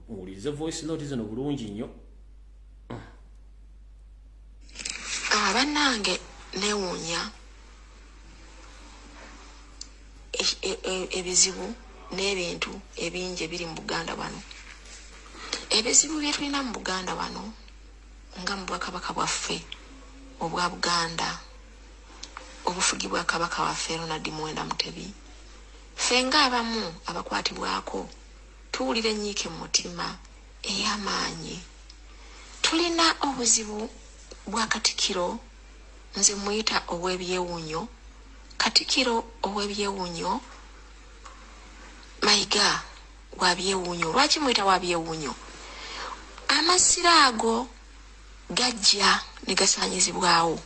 muwulirize voice note zino bulungi nnyo. Bannange neewuunya ebizibu n'ebintu ebingi ebiri mu Buganda wano. Ebizibu bye tulina mu Buganda wano nga mu Bwakabaka bwaffe obwa Buganda obufugi bwa Kabaka waffe Ronald Muwenda Mutebi, ffe ng'abamu abakwatibwako tuwulira ennyiike mu mutima ey'amaanyi. Tulina obuzibu bwa Katikkiro, nze muyita ow'ebyewuunyo. Katikkiro ow'ebyewuunyo mayiga wabyewunyo. Lwaki mwita wabyewunyo? Amasira ago gajja ne gasaanyizibwawo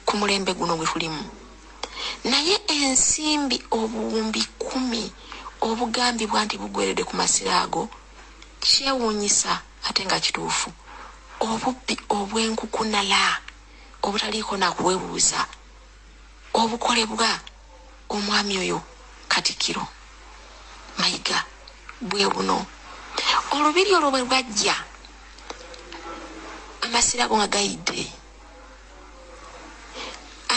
ku mulembe guno gwe tulimu. Naye ensimbi obuwumbi 10 obugambibwa nti bugweredde ku masira ago kyewuunyisa ate nga kituufu. Obubbi obw'enkukunala obutaliiko nakuwebuuza obukolebwa omwami oyo Katikkiro Mayiga bwe buno. Olubiri olwo bwe lwajja amasira ago nga gayidde.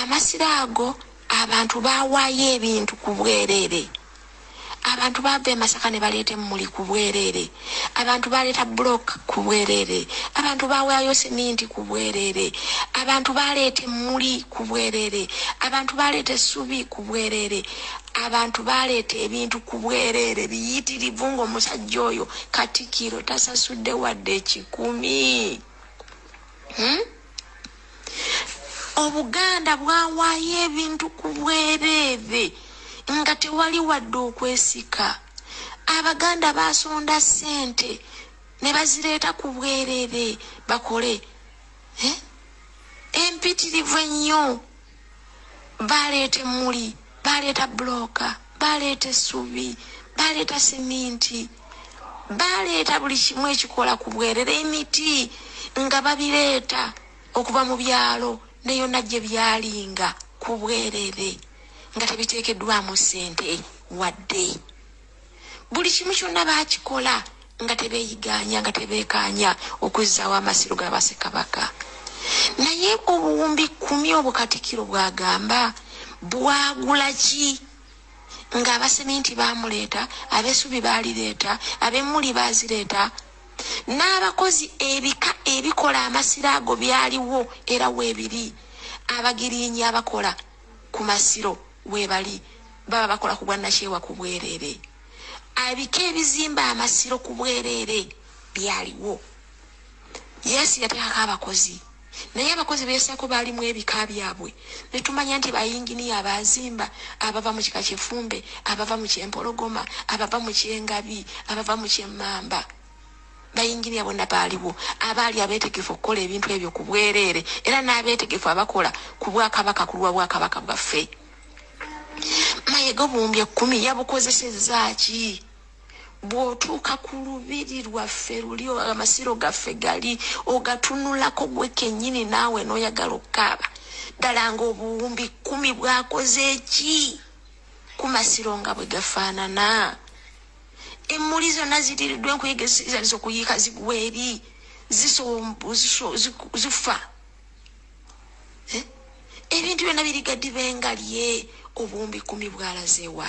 Amasira ago abantu bawaayo ebintu ku bwereere. Abantu bava Masaka ne baleeta emmuli ku bwereere. Abantu baleeta block ku bwereere. Abantu bawaayo seminti ku bwereere. Abantu baleeta emmuli ku bwereere. Abantu baleeta essubi ku bwereere. Abantu baleeta ebintu ku bwereere biyitirivu ng'omusajja oyo Katikkiro tasasudde wadde 10. Obuganda bwawaayo ebintu ku bwereere nga tewali wadde okwesika. Abaganda basonda ssente ne bazireeta ku bwereere bakole empitirivu ennyo. Baleeta emmuli, baleeta bloka, baleeta essubi, baleeta seminti, baleeta buli kimu ekikola ku bwereere. Emiti nga babireeta okuva mu byalo ne yonna gye byalinga ku bwereere nga tebiteekeddwamu ssente wadde. Buli kimu kyonna baakikola nga tebeeyiganya nga tebeekaanya okuzzaawo amasiro ga Bassekabaka. Naye obuwumbi 10 obwo Katikkiro bwagamba bwagula ki? Nga abaseminti baamuleeta, ab'essubi baalireeta, ab'emmuli baazireeta, n'abakozi ebika ebikola amasiro ago byaliwo era weebiri. Abagiriinyi abakola ku masiro weebali baba bakola ku bwannakyewa ku bwereere. Abika ebizimba amasiro ku bwereere byaliwo. Yesu yateekako abakozi, naye abakozi beesako baalimu ebika byabwe. Ne tumanya nti bayinginiya abazimba abava mu kika Kifumbe, abava mu Kyempologoma, abava mu Kyengabi, abava mu Kyemmamba. Bayinginiya bonna baaliwo abaali abeetegefu okukola ebintu ebyo ku bwereere era n'abeetegefu abakola ku Bwakabaka ku lwa Bwakabaka bwaffe. Mayiga obuwumbi 10 yabukozesezza ki? Bw'otuuka ku lubiri lwaffe luli amasiro gaffe gali ogatunulako gwe kennyini naawe n'oyagala okukaaba ddala ng'obuwumbi 10 bwakoze ki ku masiro nga bwe gafaanana? Emmuli zonna ziriiriddwa enkuyege zizaliza okuyiika zigwa eri zifa. Ebintu byonna birigadde bengalye. Obuwumbi 10 bwalazeewa?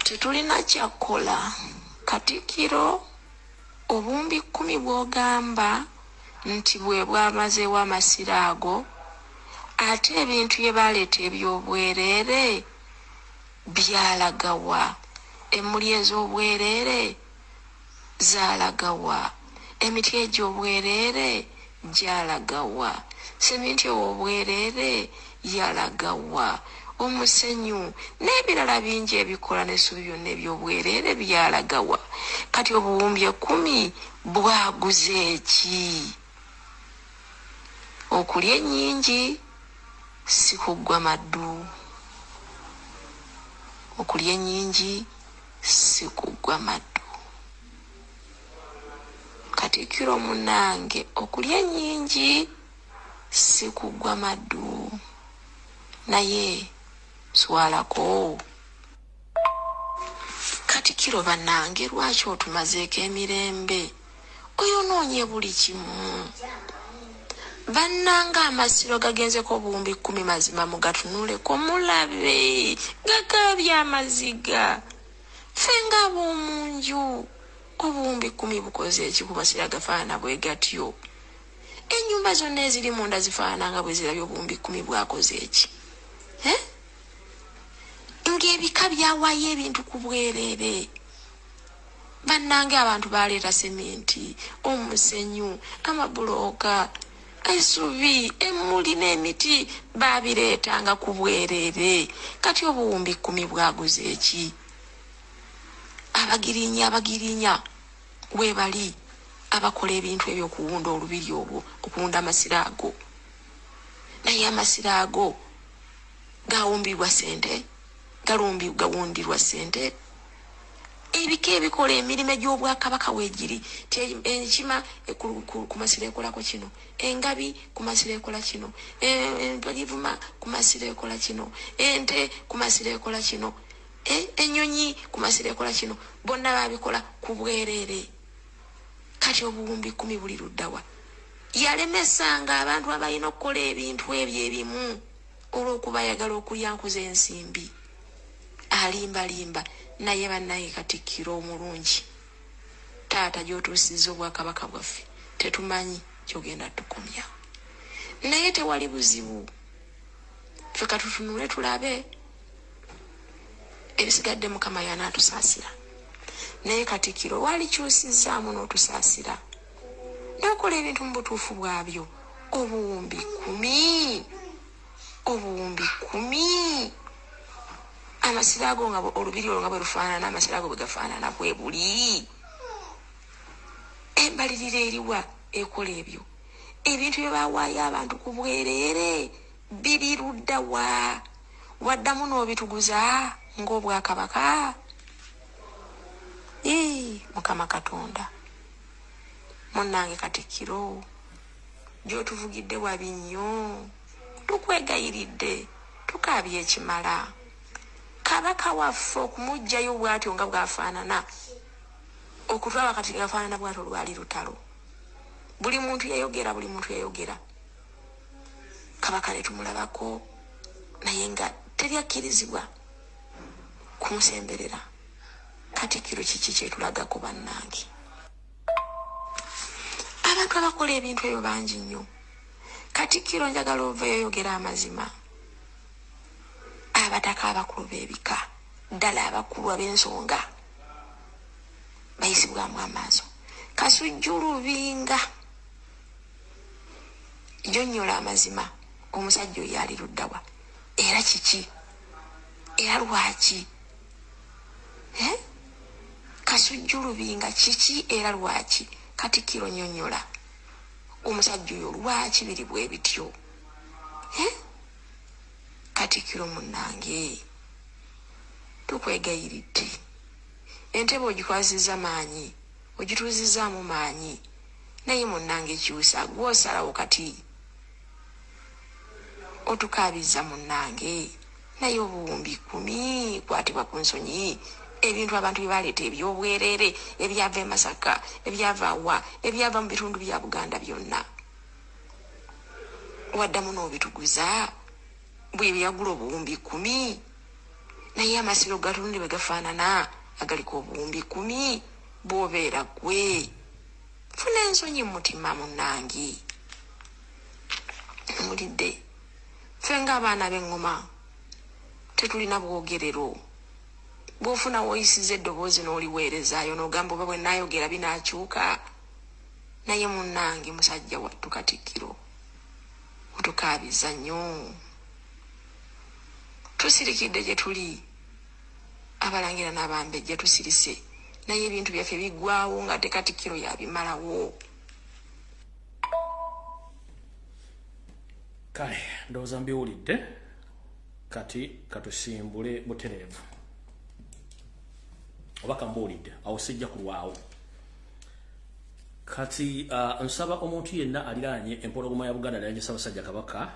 Tetulina kyakola. Katikkiro obuwumbi 10 bw'ogamba nti bwe bwamazeewo amasiro ago, ate ebintu bye baleeta eby'obwereere byalagawa? Emmuli ez'obwereere zaalagawa? Emiti egy'obwereere gyalagawa? Seminti ow'obwereere yalagawa? Omusenyu n'ebirala bingi ebikola n'essubi byonna eby'obwereere byalagawa? Kati obuwumbi 10 bwaguze ki? Okulya ennyingi si kuggwa maddu. Okulya ennyingi si kuggwa maddu. Katikkiro munnange, okulya ennyingi si kuggwa maddu. Naye swalako. Katikkiro bannange, lwaki otumazeeko emirembe? Oyonoonye buli kimu. Bannanga amasiro gagenzeko obuwumbi 10 mazima mugatunuleko mulabe gakaabye amaziga. Ffe ng'ab'omunju obuwumbi 10 bukoze eki ku masiro gafaanana bwe gatyo? Ennyumba zonna eziri munda zifaanana nga bwe zirabye obuwumbi 10 bwakoze eki? Ng'ebika byawaayo ebintu ku bwereere. Bannange abantu baleeta seminti, omusenyu, amabulooka, Aisubi emuli n'emiti babireetanga ku bwerere kati obuwumbi 10 bwaguze eki abagirinya webali abakola ebintu ebyo kuwunda olubiri obwo okuwunda amasira ago naye amasira ago gawumbirwa sente gawundirwa sente ebike ebikola emirimu gy'obwakabaka weegiri enkima ku masira ekolako kino engabi ku masira ekola kino empalivuma ku masira ekola kino ente ku masira ekola kino enyonyi ku masira ekola kino bonna babikola ku bwerere kati obuwumbi 10 buli luddawa yalemesanga abantu abalina okukola ebintu ebyo ebimu olw'okuba ayagala okulyankuza ensimbi alimbalimba naye bannaye Katikkiro omulungi taata gy'otuusizza obwakabaka bwaffe tetumanyi kyogenda tukomya naye tewali buzibu ffe katutunule tulabe ebisigadde Mukama y'anaatusaasira naye Katikkiro walikyusizzaamu n'otusaasira n'okola ebintu mu butuufu bwabyo obuwumbi 10 amasira ago nga olubiri olwo nga bwe lufaanana amasira ago bwe gafaanana bwe buli embalirira eriwa ekola ebyo ebintu bye bawaayo abantu ku bwerere biri luddawa waddamu n'obituguza ng'obwakabaka Mukama Katonda munnange Katikkiro gy'otuvugidde wabi nnyo tukwegayiridde tukaabye ekimala kabaka waffe okumugjayo bw'atyo nga bw'afaanana okutwala kati gafaanana bw'atyo lwali lutalo buli muntu yayogera kabaka ne tumulabako naye nga teryakkirizibwa kumusemberera Katikkiro kiki kyetulagako bannange abantu abakola ebintu ebyo bangi nnyo Katikkiro njagala ovayo yogera amazima abataka abakulu b'ebika ddala abakulu ab'ensonga bayisibwamu amaaso Kasujju Lubinga jonnyola amazima omusajja oyo ali luddawa era kiki era lwaki Kasujju Lubinga kiki era lwaki Katikkiro nnyonnyola omusajja oyo lwaki biri bwe bityo Katikkiro munnange tukwegayiridde entebe ogikwazizza maanyi ogituuzizzaamu maanyi naye munnange kyusa gw'osalawo kati otukaabizza munnange naye obuwumbi 10 kwatibwa ku nsonyi ebintu abantu bye baleeta eby'obwerere ebyava e Masaka ebyava wa ebyava mu bitundu bya Buganda byonna waddamu n'obituguza bwe byagula obuwumbi 10 naye amasiro gatunde bwe gafaanana agaliko obuwumbi 10 bw'obeera gwe funa ensonyi mu mutima munnange mulidde ffe ng'abaana b'eŋŋoma tetulina bwogerero bw'ofuna woyisiza eddoboozi n'oliweerezaayo n'ogamba oba bwe naayogera binaakyuka naye munnange musajja wattu Katikkiro otukaabiza nnyo tusirikidde gye tuli abalangira n'abambejja tusirise naye ebintu byaffe biggwawo nga te Katikkiro yabimalawo kale ndowooza mbiwulidde kati katusimbule butereevu oba kambuwulidde awo sijja kulwawo kati nsaba omuntu yenna aliraanye empologoma ya Buganda aliraanye Ssaabasajja Kabaka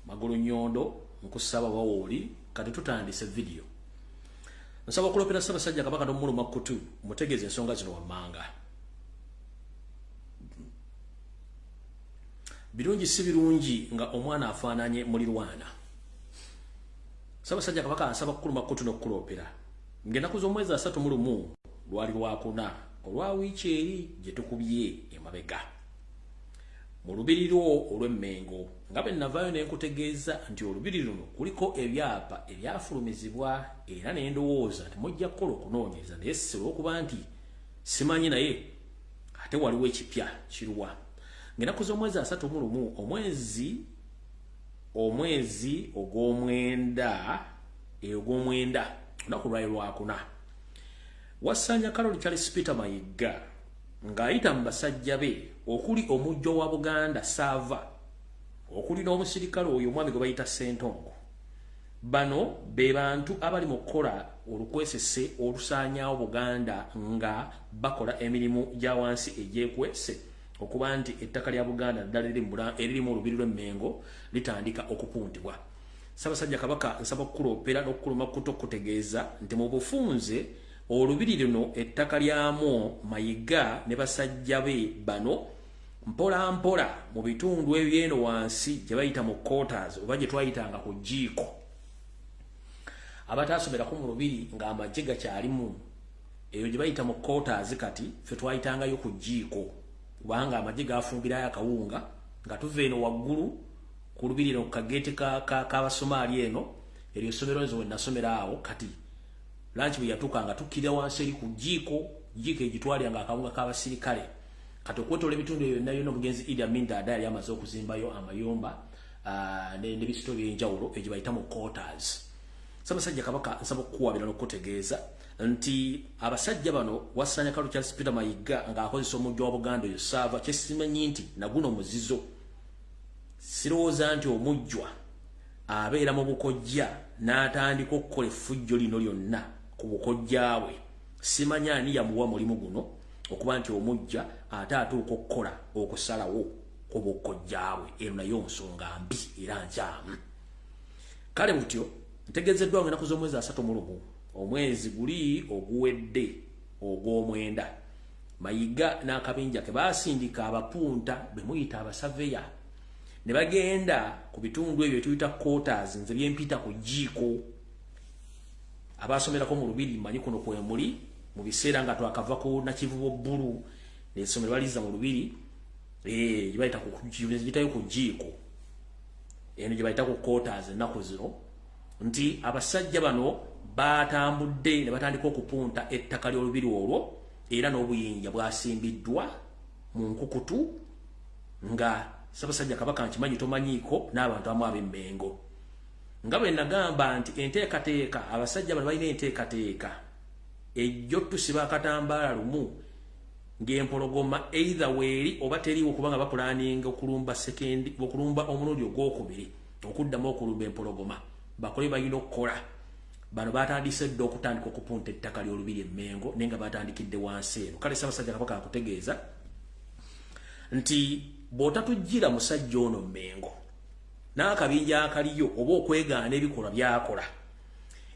Magulu Nnyondo nkusaba bawooli kati tutandise video nsaba okulopera Ssaabasajja Kabaka n'omuluma kutu mutegeeze ensonga zino wammanga birungi si birungi nga omwana afaananye mulirwana Ssaabasajja Kabaka asaba kukuluma kutu n'okulopera ng'ennaku z'omwezi 31 lwali lwakuna olwa wiiki eri gye tukubye emabega mu lubiri lwo olw'Emmengo nga bwe navaayo ne nkutegeeza nti olubiri luno kuliko ebyapa ebyafulumizibwa era ne ndowooza nti mujja kukola okunoonyereza naye si olw'okuba nti simanyi naye ate waliwo ekipya kiruwa Ngenaku z'omwezi 31 omwezi ogw'omwenda olunaku lwali lwakuna Wasanya Carol Charles Peter Mayiga ng'ayita mu basajja be okuli omujjo wa Buganda Sava okuli n'omusirikale oyo omwami gwe bayita Sentongo. Bano be bantu abali mu kukola olukwesese olusaanyaawo Buganda nga bakola emirimu gya wansi egyekwese okuba nti ettaka lya Buganda ddala eririmu olubiri lw'Emmengo litandika okupuntibwa. Ssaabasajja Kabaka nsaba okukuloopera n'okukuluma kuto okutegeeza nti mu bufunze olubiri luno ettaka lyamu Mayiga ne basajja be bano mpola mpola mu bitundu ebyeno wansi gye bayita mu quarters oba gye twayitanga ku jjiiko. Abataasomera mu lubiri ng'amagye gakyalimu eyo gye bayita mu quarters kati ffe twayitangayo ku jjiiko kubanga amagye gafumbirayo akawunga nga tuva eno waggulu ku lubiri no kageeti k'Abasomaali eno eryo essomero nze we nasomera awo kati lanchi bwe yatuuka nga tukkirira wansi eri ku jjiiko egitwaliranga akawunga k'abasirikale kati okwetola ebitundu ebyo byonna byonna omugenzi Idi Amin Dada yali amaze okuzimbayo amayumba n'ebisito by'enjawulo egyo bayita mu quarters. Ssaabasajja Kabaka nsaba okukuwabira n'okutegeeza nti abasajja bano Wasanya Carol Charles Peter Mayiga ng'akozesa omujjo wa Buganda oyo Sava kye simanyi nti naguno muzizo. Sirowooza nti omujjwa abeera mu bukojja n'atandika okukola effujjo lino lyonna ku bukojja bwe. Simanya ani yamuwa mulimu guno okuba nti omujja ate atuuka okukola okusalawo ku bukojja bwe. Eno nayo nsonga mbi era nkyamu. Kale butyo ntegeezeddwa ng'ennaku z'omwezi 31 omwezi guli oguwedde ogw'omwenda Mayiga n'akabinja ke baasindika abapunta be muyita abasaveya ne bagenda ku bitundu ebyo tuyita quarters nze byempita ku jjiiko. Abaasomerako mu lubiri manyi kuno kwe muli mu biseera nga twakava ku Nakivubo bbulu n'essomero baliza mu lubiri gye bayita ku jjiiko eno gye bayita ku quarters ennaku zino nti abasajja bano batambudde ne batandika okupunta ettaka ly'olubiri olwo era n'obuyinja bwasimbiddwa mu nkukutu nga Ssaabasajja Kabaka nkimanyi tomanyiiko n'abantu amu ab'Emmengo. Nga bwe nagamba nti enteekateeka abasajja bano balina enteekateeka ejjo tusiba akatambaala lumu ng'empologoma either weeri oba teriiwo kubanga bapulaninga okulumba omulundi ogwokubiri okuddamu okulumba empologoma bakole balina okukola. Bano batandise dda okutandika okupunta ettaka ly'olubiri Emmengo naye nga batandikidde wansi eno. Kale Ssaabasajja Kabaka akutegeeza nti bw'otatujjira musajja ono Mmengo n'akabinja akaliyo oba okwegaana ebikolwa by'akola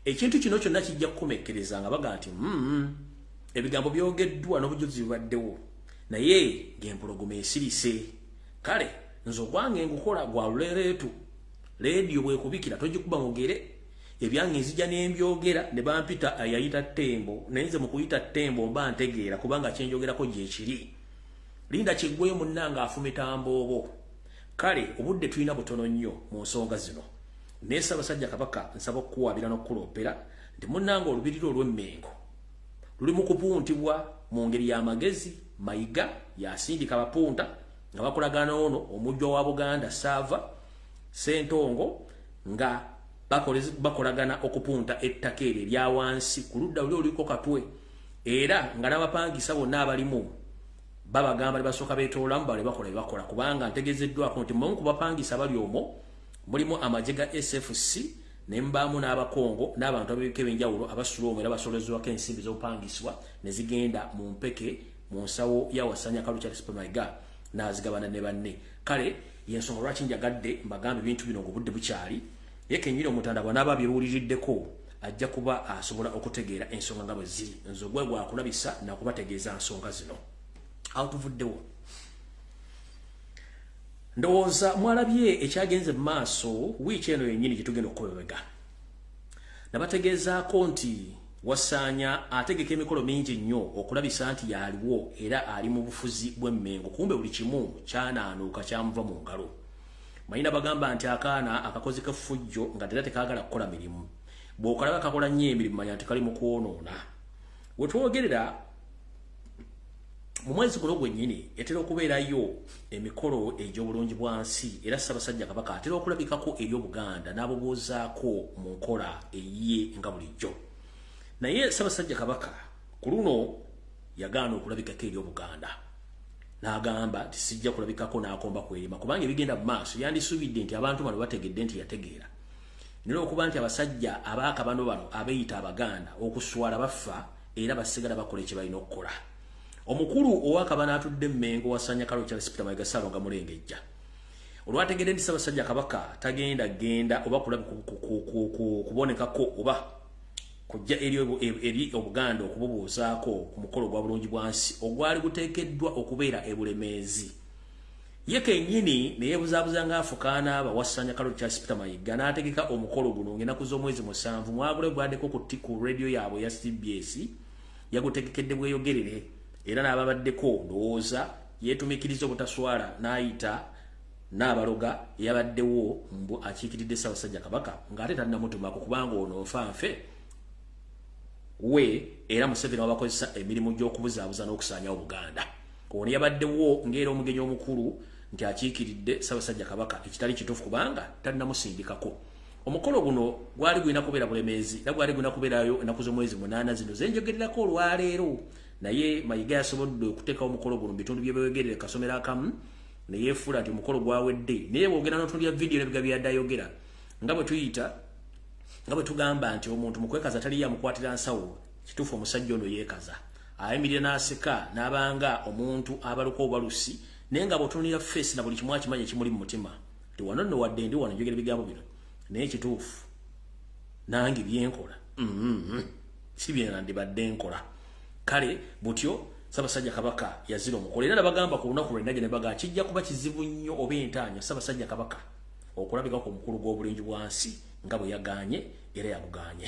ekintu kino kyonna kijja kukomekkereza nga baga nti ebigambo byogeddwa n'obujulizi bubaddewo naye ng'empologoma esirise. Kale nze ogwange ngukola gwa lulereetu leediyo bwekubikira togikuba mugere ebyange nzija n'embyogera ne bampita yayita Ttembo naye nze mu kuyita Ttembo mba ntegeera kubanga kyenjogerako gye kiri. Linda kiggweyo munnanga afumita mboobo. Kale obudde tulina butono nnyo mu nsonga zino. Naye Ssaabasajja Kabaka nsaba okukuwaabira n'okukuloopera nti munnanga olubiriro olw'Emmengo luli mu kupuntibwa mu ngeri y'amagezi. Mayiga yasindika abapunta nga bakolagana ono omujjwa wa Buganda Sava Sentongo nga bakolagana okupunta ettaka eryo erya wansi ku ludda luli oliko Katwe era nga n'abapangisa bonna abalimu babagamba ne basooka beetoolamu bale bakola bye bakola kubanga ntegeezeddwako nti mu kubapangisa bali omwo mulimu amagye ga SFC ne mbaamu n'abakongo n'abantu ab'ebika ebyenjawulo abasula omwo era basolezebwako ensimbi z'obupangisibwa ne zigenda mu mpeke mu nsawo ya Wasanya Carol Charles Peter Mayiga n'azigabana ne banne. Kale y'ensonga lwaki njagadde mbagambe ebintu bino ng'obudde bukyali ye kennyini omutanda bw'anaaba byebuuliriddeko ajja kuba asobola okutegeera ensonga nga bwe ziri. Nze ogwe gwakulabisa nakubategeeza nsonga zino. Awo tuvuddewo. Ndowooza mwalabye ekyagenze mu maaso wiiki eno yennyini gye tugenda okukobebega. Nabategeezaako nti Wasanya ategeka emikolo mingi nnyo okulabisa nti yaaliwo era ali mu bufuzi bw'Emmengo. Kumbe buli kimu kyanaanuuka kyamuva mu ngalo. Mayina bagamba nti akaana akakozi k'effujjo nga ddala tekaagala kukola mirimu. Bw'okalaba kakola nnyo emirimu manya nti kali mu kwonoona. We twogerera mu mwezi guno gwennyini etera okubeerayo emikolo egy'obulungi bwansi era Ssaabasajja Kabaka atera okulabikako eri Obuganda n'abobuuzaako mu nkola eyiye nga bulijjo. Naye Ssaabasajja Kabaka ku luno yagaana okulabikako eri Obuganda. N'agamba nti sijja kulabikako n'akomba kwerima kubanga ebigenda mu maaso yandisuubidde nti abantu bano bategedde nti yategeera. Nera okuba nti abasajja abaaka bano abeeyita Abaganda okuswala bafa era basigala bakola kye balina okukola. Omukulu ow'Akabana atudde Mmengo wasanya Kalo Charles Peter Mayiga Ssaalonga Mulengejja. Olwategedde nti Ssaabasajja Kabaka genda oba kubonekako oba kujja eri Obuganda okububuuzaako ku mukolo gwa bulungi bwansi ogwali guteekeddwa okubeera ebulemeezi. Ye kennyini ne yeebuzaabuza ng'afukaana abawasanya Kalo Charles Peter Mayiga n'ategeka omukolo guno ng'ennaku z'omwezi 7 mwagule gwaddeko ku radio yaabwe ya CBS yagutegekedde bweyogerere era n'ababaddeko ndowooza yeetumikiriza obutaswala n'ayita n'abaloga yabaddewo mbu akiikiridde Ssaabasajja Kabaka ng'ate tannamutumako kubanga ono nfanfe we era Museveni wabakozesa emirimu gy'okubuzaabuza n'okusaanya Obuganda. Ono yabaddewo ng'era omugenyi omukulu nti akiikiridde Ssaabasajja Kabaka ekitali kituufu kubanga tannamusindikako. Omukolo guno gwali gulina kubeera bulemeezi era gwali gulina kubeerayo ennaku z'omwezi 8 zino zenjogererako olwaleero. Naye Mayiga yasobodde okuteekawo omukolo guno mu bitundu by'ebyogerere kasomero akamu ne yeefuula nti omukolo gwawedde naye bwogera n'otundi ya vidiyo n'ebiga byaddaayogera nga bwe tuyita nga bwe tugamba nti omuntu mu kwekaza tali yamukwatira nsawo kituufu omusajja ono yeekaza ayimirira n'aseka n'abanga omuntu abaluka obalusi naye nga bw'otunulira feesi na buli kimu akimanya ekimuli mu mutima nti wano nno wadde ndi wano njogera ebigambo bino naye kituufu nange byenkola si bye nandibadde nkola. Kale butyo Ssaabasajja Kabaka yazira omukolo era nabagamba ku lunaku lwe najja ne baga kijja kuba kizibu nnyo oba entaanya Ssaabasajja Kabaka okulabikako omukulu gw'obulungi bwansi nga bwe yagaanye era yabugaanye.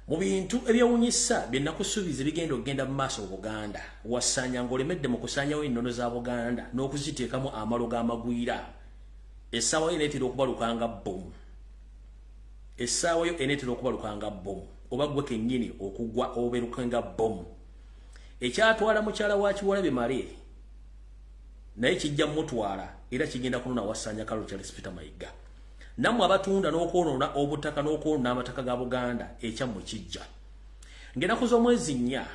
Mu bintu ebyewunyisa bye nakusuubiza bigenda okugenda mu maaso mu Buganda wasanya ng'olemedde mu kusaanyawo ennono za Buganda n'okuziteekamu amalo g'amagwira. Essaawa yo eneetera okubalukanga bbomu. Essaawa yo eneetera okubalukanga bbomu oba gwe kennyini okugwa obeerukenga bbomu. Ekyatwala mukyala wa Kiwalabe Male naye kijja mutwala era kigenda kunona wasanya Kalo Charles Peter Mayiga. Nammwe abatunda n'okwonoona obutaka n'okwonoona amataka ga Buganda ekyammwe kijja. Ng'ennaku z'omwezi 4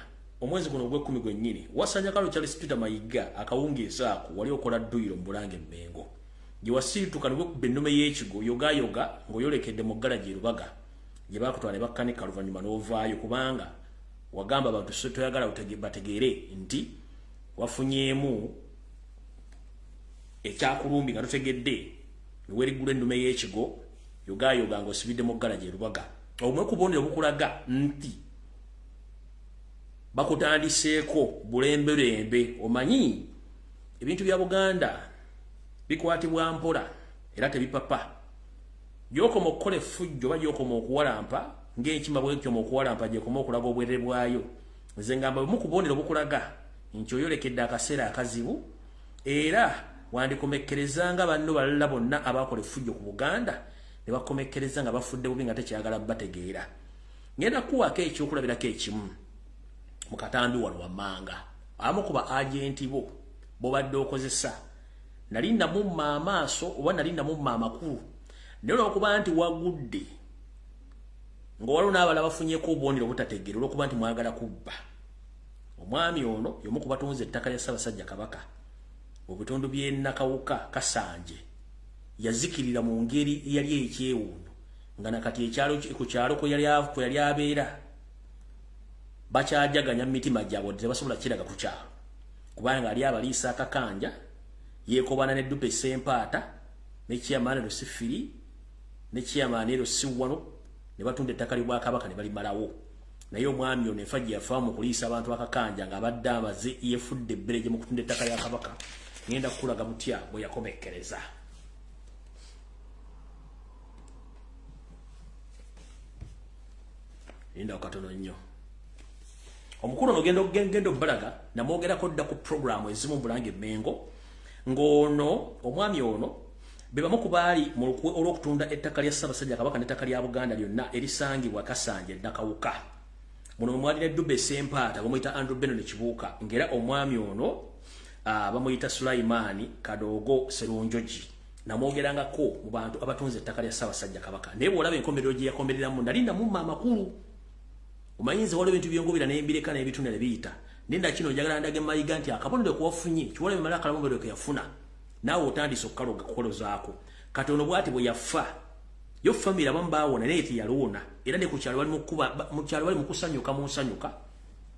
omwezi guno ogw'ekkumi gwennyini wasanya Kalo Charles Peter Mayiga akawungeezi ako wali okola dduyiro mu Bulange Mmengo gye wasiituka ne wekubba ennume y'ekigo yogayoga ng'oyolekedde mu ggalagi Lubaga gye baakutwala ne bakkanika oluvannyuma n'ovaayo kubanga wagamba abantu toyagala bategeere nti wafunyeemu ekyakulumbi nga totegedde niwerigula ennume y'ekigo yogayoga ng'osibidde mu ggalagi Lubaga. Obumwe ku bubonero bukulaga nti bakutandiseeko bulemberembe. Omanyi ebintu bya Buganda bikwatibwa mpola era tebipapa. Gyokoma okukola effujjo oba gyokoma okuwalampa ng'ekima bw'ekyoma okuwalampa gyekoma okulaga obwerere bwayo. Nze ngamba bumu ku bubonero bukulaga nti oyolekedde akaseera akazibu era wandikomekkereza nga banno balala bonna abakola effujjo ku Buganda ne bakomekkereza nga bafudde bubi nga tekyagala bategeera. Ngenda kuwako ekyokulabirako ekimu mu katambi wano wammanga abamu ku ba agenti bo bobadde okozesa nali namumma amaaso oba nali namumma amakulu naye olw'okuba nti wagudde ng'owaliwo n'abalala bafunyeeko obubonero obutategeera olw'okuba nti mwagala kubba. Omwami ono y'omu ku batunze ettaka lya Ssaabasajja Kabaka mu bitundu by'e Nakawuka Kasanje yazikirira mu ngeri eyali ekyewuunyo nga nakati ku kyalo kwe yali abeera bakyajaganya mu mitima gyabwe tebasobola kiraga ku kyalo kubanga ali abaliisa akakanja yeekobana ne Dupe Sempaata ne Kyamaani Lusifiri ne Kyamaani Lusiwano ne batunda ettaka ly'Obwakabaka ne balimalawo. Naye omwami ono enfa gye yafa mu kuliisa abantu akakanja ng'abadde amaze yeefudde ebbere gye mu kutunda ettaka lya Kabaka. Ngenda kukulaga mutya bwe yakomekkereza. Linda okatono nnyo. Omukulu ono genda obbalaga namwogerako dda ku programu ezimu mu Bulange Mmengo ng'ono omwami ono be bamu ku baali mu lukwe olw'okutunda ettaka lya Ssaabasajja Kabaka n'ettaka lya Buganda lyonna erisangibwa Kasanje Nakawuka. muno mwalira Dube Sempata bamuyita Andrew Benon Kibuuka ngera omwami ono bamuyita Sulaimani Kadogo Serunjoji namwogerangako mu bantu abatunze ettaka lya Ssaabasajja Kabaka naye bw'olaba enkomerero gye yakomereramu nalinda mu amakulu omayinza waliwo ebintu byongobera n'embireka n'ebitunda ne biyita nenda kino njagala ndage mayiga nti akabonero kuwafunye kiwala bimala kalamumbero ke yafuna naawe otandise okukaloga kukolozaako kati ono bw'ati bwe yafa yo family abamu baawona naye teyalwona era ne ku kyalo bali mu kusanyuka mu nsanyuka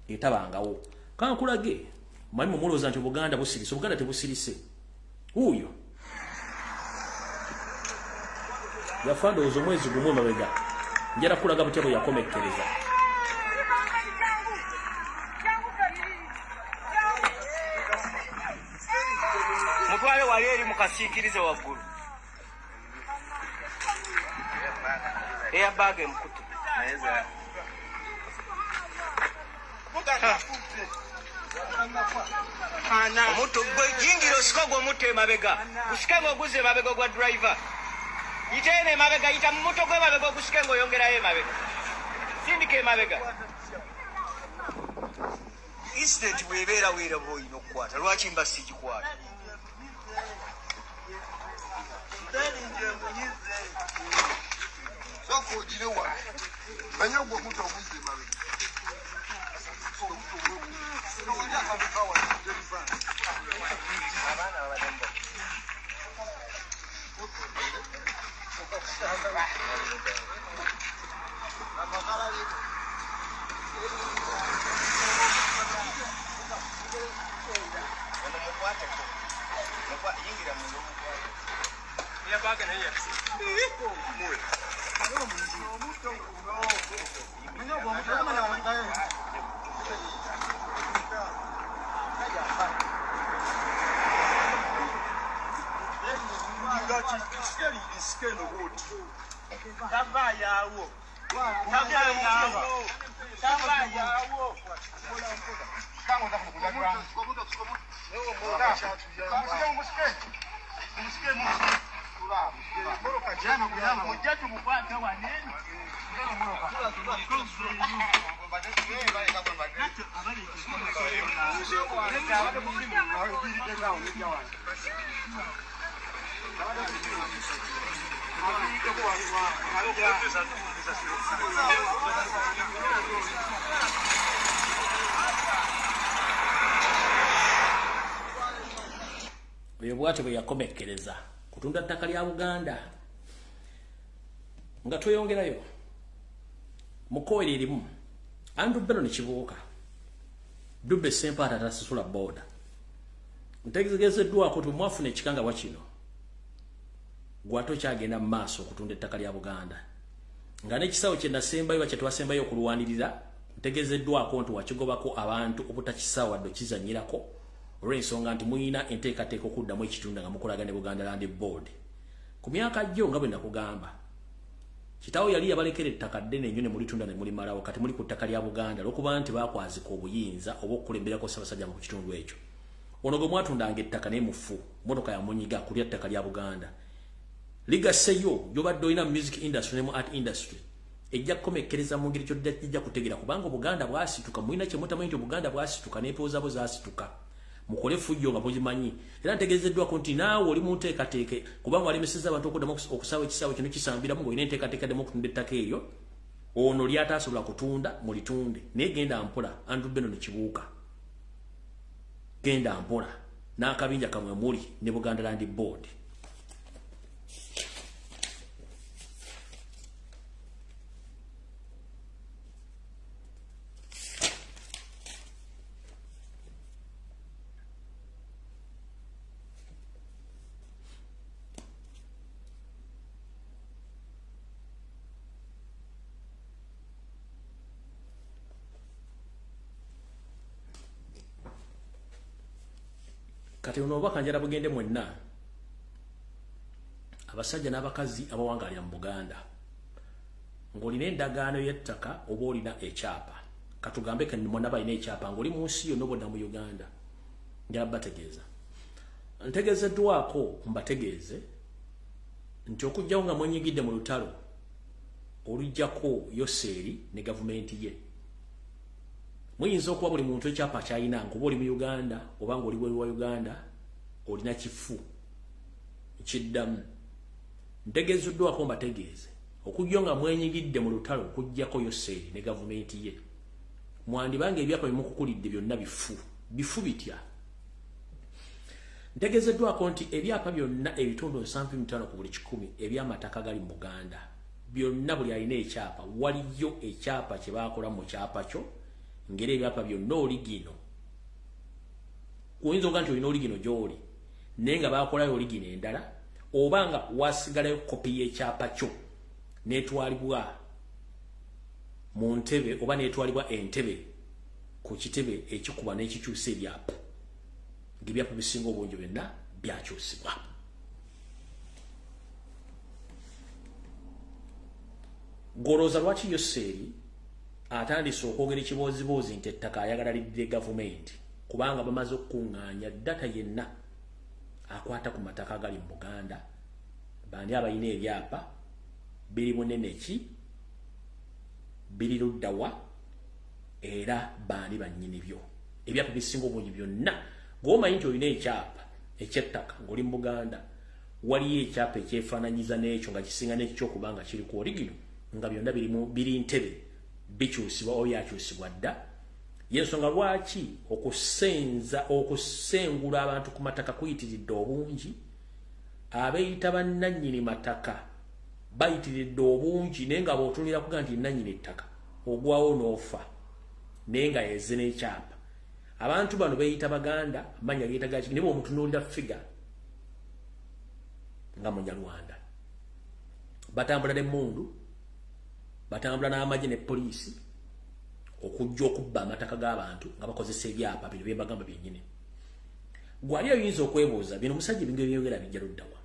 etabangawo kankulage mwalimu mulowooza nti Obuganda busirise Obuganda tebusirise huyo yafa ndowooza omwezi gumu emabega njala kulaga butya bwe yakomekkereza mutwale wali eri mukasiikirize waggulu eyabage mukutu omuntu gwe jingira osika gw'omutto emabega gusike ng'oguza emabega gwa driver yite eno emabega yita mu muto gw'emabega ogusike ng'oyongerayo emabega sindika emabega incident bw'ebeera weeraba olina okukwata lwaki mba sigikwata bwe bwate bwe yakomekkereza kutunda ttaka lya Buganda nga tweyongerayo mukoere erimu Andrew Benon Kibuuka Dube Sempata tasasula boda ntegezeddwako tumwafuna ekikanga wa kino gwato kyagenda mu maaso okutunda ettaka lya Buganda nga n'ekisawo kye nasembayo kye twasembayo okulwanirira ntegezeddwako nti wakigobako abantu obutakisawo wadde kizanyirako olw'ensonga nti muyina enteekateeka okuddamu ekitunda nga mukolaga ne Buganda Land Board ku myaka jjo nga bwe nakugamba kitawo yali yabalekera ettaka ddene ennyo ne mulitunda ne mulimalawo kati muli ku ttaka lya Buganda olw'okuba nti baakwazika obuyinza oba okukulemberako Ssaabasajja mu kitundu ekyo ono gwe mwatundanga ettaka naye mufu motoka yamunyiga kulya ttaka lya Buganda ligaseyo gyobadde olina mu music industry ne mu art industry ejja kukomekkereza mu ngeri kyojja kutegeera kubanga Obuganda bwasituka mulina kye mutamanyi nti Obuganda bwasituka n'empooza bo zaasituka mukole fujjo nga mugimanyi era ntegezeddwako nti naawe oli mu nteekateeke kubanga walemesezza abantu okuddamu okusaawa ekisaawe kino kisambiramu ng'olina enteekateeka ddemu okutunda ettaka eryo ono lyataasobola kutunda mulitunde naye genda mpola Andrew Benon Kibuuka genda mpola n'akabinja kamwe muli ne Buganda Land Board kati ono obubaka njala bugende mwenna abasajja n'abakazi abawangalira mu Buganda ng'olina endagaano y'ettaka oba olina ekyapa katugambe ke mwonna balina ekyapa ng'oli mu nsi yonna bonna mu Uganda njala bategeeza ntegeezeddwako mbategeeze nti okujjawo nga mwenyigidde mu lutalo olujjako Yoseeri ne gavumenti ye muyinza okuba buli muntu ekyapa kyayina nkuba oli mu Uganda oba ng'oli bweru wa Uganda olina kifu kiddamu ntegeezuddwako mbategeeze okujja nga mwenyigidde mu lutalo okujjako Yoseri ne gavumenti ye mwandibanga ebyapa bimukukulidde byonna bifu bitya ntegeezeddwako nti ebyapa byonna ebitundu 75 ku buli 100 ebyamataka gali mu Buganda byonna buli alina ekyapa waliyo ekyapa kye baakola mu kyapa kyo ngeri ebyapa byonna oligino oyinza oga nti olina oligino gy'oli naye nga baakolayo oligino endala oba nga wasigalayo kopi y'ekyapa kyo n'etwalibwa mu ntebe oba n'etwalibwa entebe ku kitebe ekikuba n'ekikyusa ebyapa ng'ebyapa bisinga obungi byonna byakyusibwa. Goloza lwaki Yoseri atandise okwogera ekiboozibuuzi nti ettaka ayagalalidde gavumenti kubanga bamaze okukuŋŋaanya data yenna akwata ku mataka agali mu Buganda bandi abalina ebyapa biri bunene ki biri luddawa era bandi bannyini byo ebyapa bisinga obungi byonna ng'omanyi nti olina ekyapa eky'ettaka ng'oli mu Buganda waliyo ekyapa ekyefaananyiza n'ekyo nga kisinga n'ekyo kubanga kiri ku oligino nga byonna biri ntebe bikyusibwa oba byakyusibwa dda y'ensonga lwaki okusengula abantu ku mataka kuyitiridde obungi abeeyita bannannyini mataka bayitiridde obungi naye nga bw'otunulira kuga nti nannyini ettaka ogwawo n'ofa naye nga yeze n'ekyapa abantu bano beeyita Baganda amanya geeta gaki ne bw'omutunuulira figa nga Munyarwanda batambula n'emmundu batambula n'amagye ne poliisi okujja okubba amataka g'abantu nga bakozesa ebyapa bino bye mbagamba byennyini. Gwali oyinza okwebuuza bino musajja ebintu ebyogera bijja luddawa.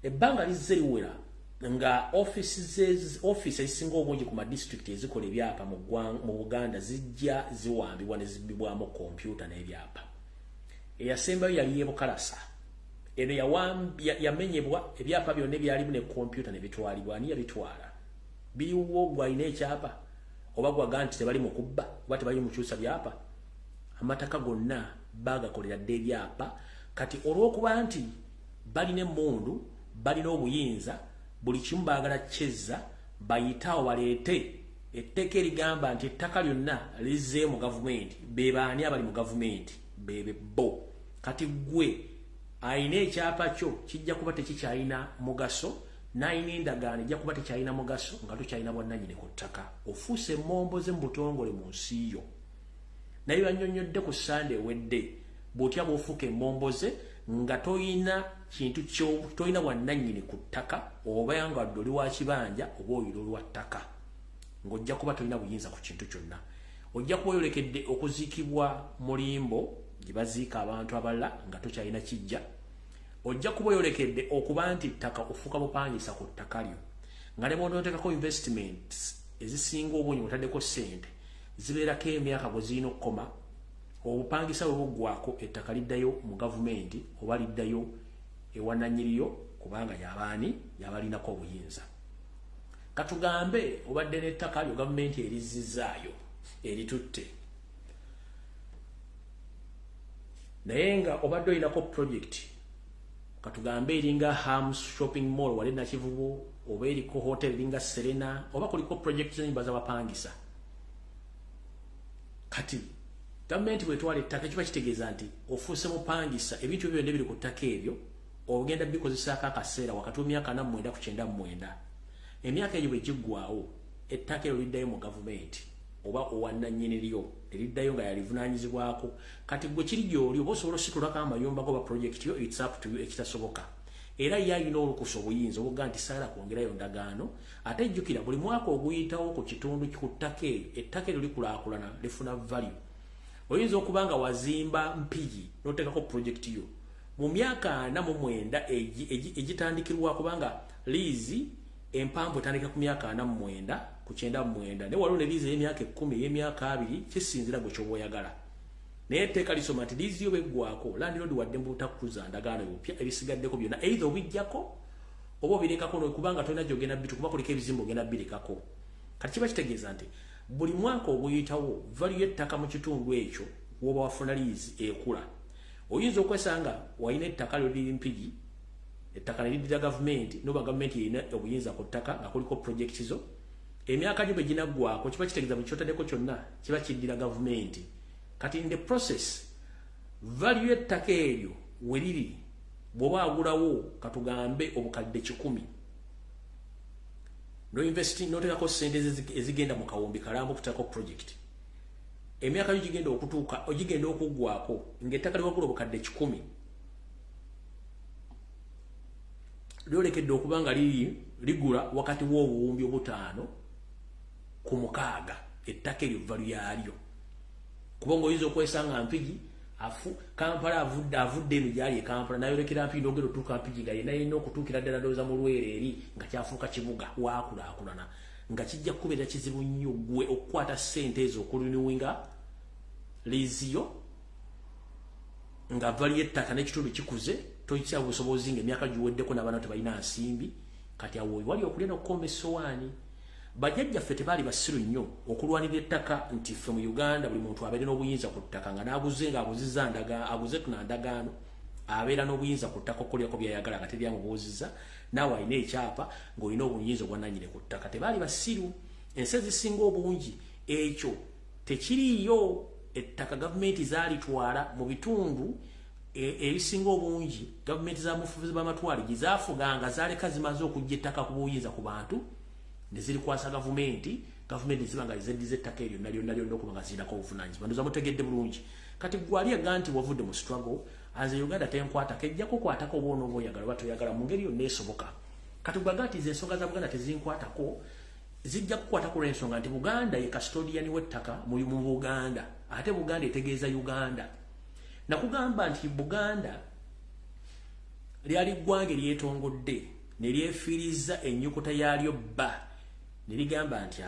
Ebbanga lizze liwera nga office ezisinga obungi ku madistrict ezikola ebyapa mu Buganda zijja ziwambibwa ne zibbibwamu kompyuta n'ebyapa. Eyasembayo yali Yebukalasa. Eno yamenyebwa ebyapa byonna ebyalimu ne kompyuta ne bitwalibwa ani yabitwala. Biriwo gwalina ekyapa oba gwaga nti tebali mu kubba oba tebali mu kyusa byapa amataka gonna bagakolera dde ebyapa kati olw'okuba nti balina emmundu balina obuyinza buli kimu baagala kyezza bayitawo baleete etteeka erigamba nti ettaka lyonna lizze mu gavumenti be baani abali mu gavumenti bebe bo kati gwe ayina ekyapa kyo kijja kuba tekikyalina mugaso nayina endagaano ejja kuba tekyalina mugaso nga tokyalina bwannannyini ku ttaka ofuuse emmomboze mu butongole mu nsi yo naye bannyonnyodde ku Sande ewedde bw'otya bw'ofuuka emmomboze nga toyina kintu toyina bwannannyini ku ttaka oba nga ddoli wa kibanja oba oyira olwa ttaka ng'ojja kuba tolina buyinza ku kintu kyonna ojja kuba oyolekedde okuziikibwa mulimbo gye baziika abantu abalala nga tokyalina kijja ojja kuba oyolekedde okuba nti ttaka ofuuka bupangisa ku ttaka lyo nga ne bw'onooteekako investments ezisinga obungi otaddeko ssente zibeerako emyaka bwe zirina okukoma obupangisa bwe buggwako ettaka liddayo mu gavumenti oba liddayo ewannannyiriyo kubanga yabaani yabalinako obuyinza katugambe obadde n'ettaka lyo gavumenti erizzizaayo eritutte naye nga obadde olinako project katugambe eringa Hams shopping mall wali na Kivubu oba eriko hotel eringa Serena oba kuliko project z'ennyumba z'abapangisa kati gavumenti bwetwala ettaka kiba kitegeeza nti ofuuse mupangisa ebintu ebyo byonna biri ku ttaka ebyo ogenda bikozesaako akaseera wakati w'emyaka 49 ku 99 emyaka egyo bwe giggwaawo ettaka eryo liddayo mu gavumenti oba owannannyini lyo eriddayo nga yalivunaanyizibwako kati gwe kiri gy'oli oba osobola ositulako amayumba goba project yo it's up to you ekitasoboka era ye alina olukusa obuyinza obuga nti saala kwongerayo ndagaano ate jjukira buli mwaka oguyitawo ku kitundu ku ttaka eryo ettaka eryo likulaakulana lifuna value oyinza okuba nga wazimba mpigi n'oteekako project yo mu myaka 49 egitandikirwa kubanga liizi empanvu etandika ku myaka 49 ku 99 ne waliwo ne liizi y'emyaka 10 y'emyaka 2 kisinzira gwe ky'oba oyagala naye etteeka lisoma nti liizi yo beggwako landlord wadde mu butakuza ndagaano ebipya ebisigaddeko byonna either obijjako oba obirekako kubanga tolina gy'ogenda bitu kuba kuliko ebizimba ogenda birekako kati kiba kitegeeza nti buli mwaka oguyitawo value y'ettaka mu kitundu ekyo woba wafuna lease ekula oyinza okwesanga wayina ettaka liri mpigi ettaka lirindira gavumenti noba gavumenti yerina obuyinza ku ttaka nga kuliko projekiti zo emyaka gyo bwe ginaggwako kiba kitegeeza buli kyotaddeko kyonna kiba kiddira gavumenti kati in the process value y'ettaka eryo we liri bw'oba agulawo katugambe obukadde 100 no investing notekako sente ezigenda mu kawombi kalambo kutako project emyaka gyo gigenda okutuuka ogigenda okuggwako ng'ettaka liwagula obukadde 10 lyolekedde okuba nga ligula wakati w'obuwumbi 5 ku 6 ettaka eryo value yalyo kubanga oyinza okwesanga mpigi Kampala avudde eno gyali e Kampala nayolekera mpigi n'ogenda otuuka mpigi nga yenna okutuukira ddala ndowooza mu Lwere eri nga kyafuuka kibuga waakulaakulana nga kijja kubeera kizibu nnyo gwe okukwata ssente ezo okulunuwinga liiziyo nga value y'ettaka n'ekitundu kikuze toyitya busobozi ng'emyaka giweddeko n'abaana tebalina nsimbi kati awo wali okulya n'okukomba essowaani bajjajjaffe tebaali basiru nnyo okulwanira ettaka nti ffe mu Uganda buli muntu abeere n'obuyinza ku ttaka nga n'aguze ng'aguzizza aguze tuna ndagaano abeera n'obuyinza ku ttaka okukolyako byayagala nga teryamubuuzizza naawe alina ekyapa ng'olina obuyinza obwananyire ku ttaka tebaali basiru ensi ezisinga obungi ekyo tekiriiyo ettaka gavumenti zaalitwala mu bitundu ebisinga obungi gavumenti z'amufuzi b'amatwale gye zaafuganga zaaleka zimaze okujja ettaka ku buyinza ku bantu nezirikwasa gavumenti ziba nga zeddiza ettaka eryo lyonna okuba nga zirinako obuvunaanyizibwa ndoza mutegedde bulungi kati gwali aga nti wavudde mu struggle aze Uganda tenkwatako ejja kukwatako obwonooba oyagala oba toyagala mu ngeri yonna esoboka kati gwaga nti ensonga za Buganda tezinkwatako zijja kukwatako olw'ensonga nti Buganda ye custodian w'ettaka mu Buganda ate Buganda etegeeza Uganda nakugamba nti Buganda lyali ggwanga eryetongodde ne lyefiiriza ennyukuta yaalyo bba ne ligamba nti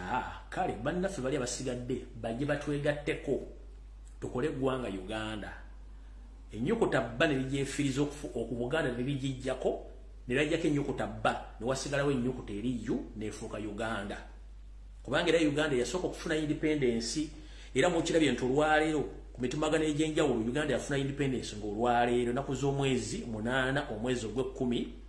kale bannaffe bali abasigadde bajje batwegatteko tukole eggwanga Uganda ennyukuta bba ne ligyefiiriza okubuganda ne ligijjako ne lajjako ennyukuta bba ne wasigalawo ennyukuta eri yu neefuuka Uganda kubanga era Uganda yasooka okufuna independence era mukirabye nti olwaleero ku mitumagano egy'enjawulo Uganda yafuna independence ng'olwaleero naku z'omwezi 8 omwezi ogw'ekumi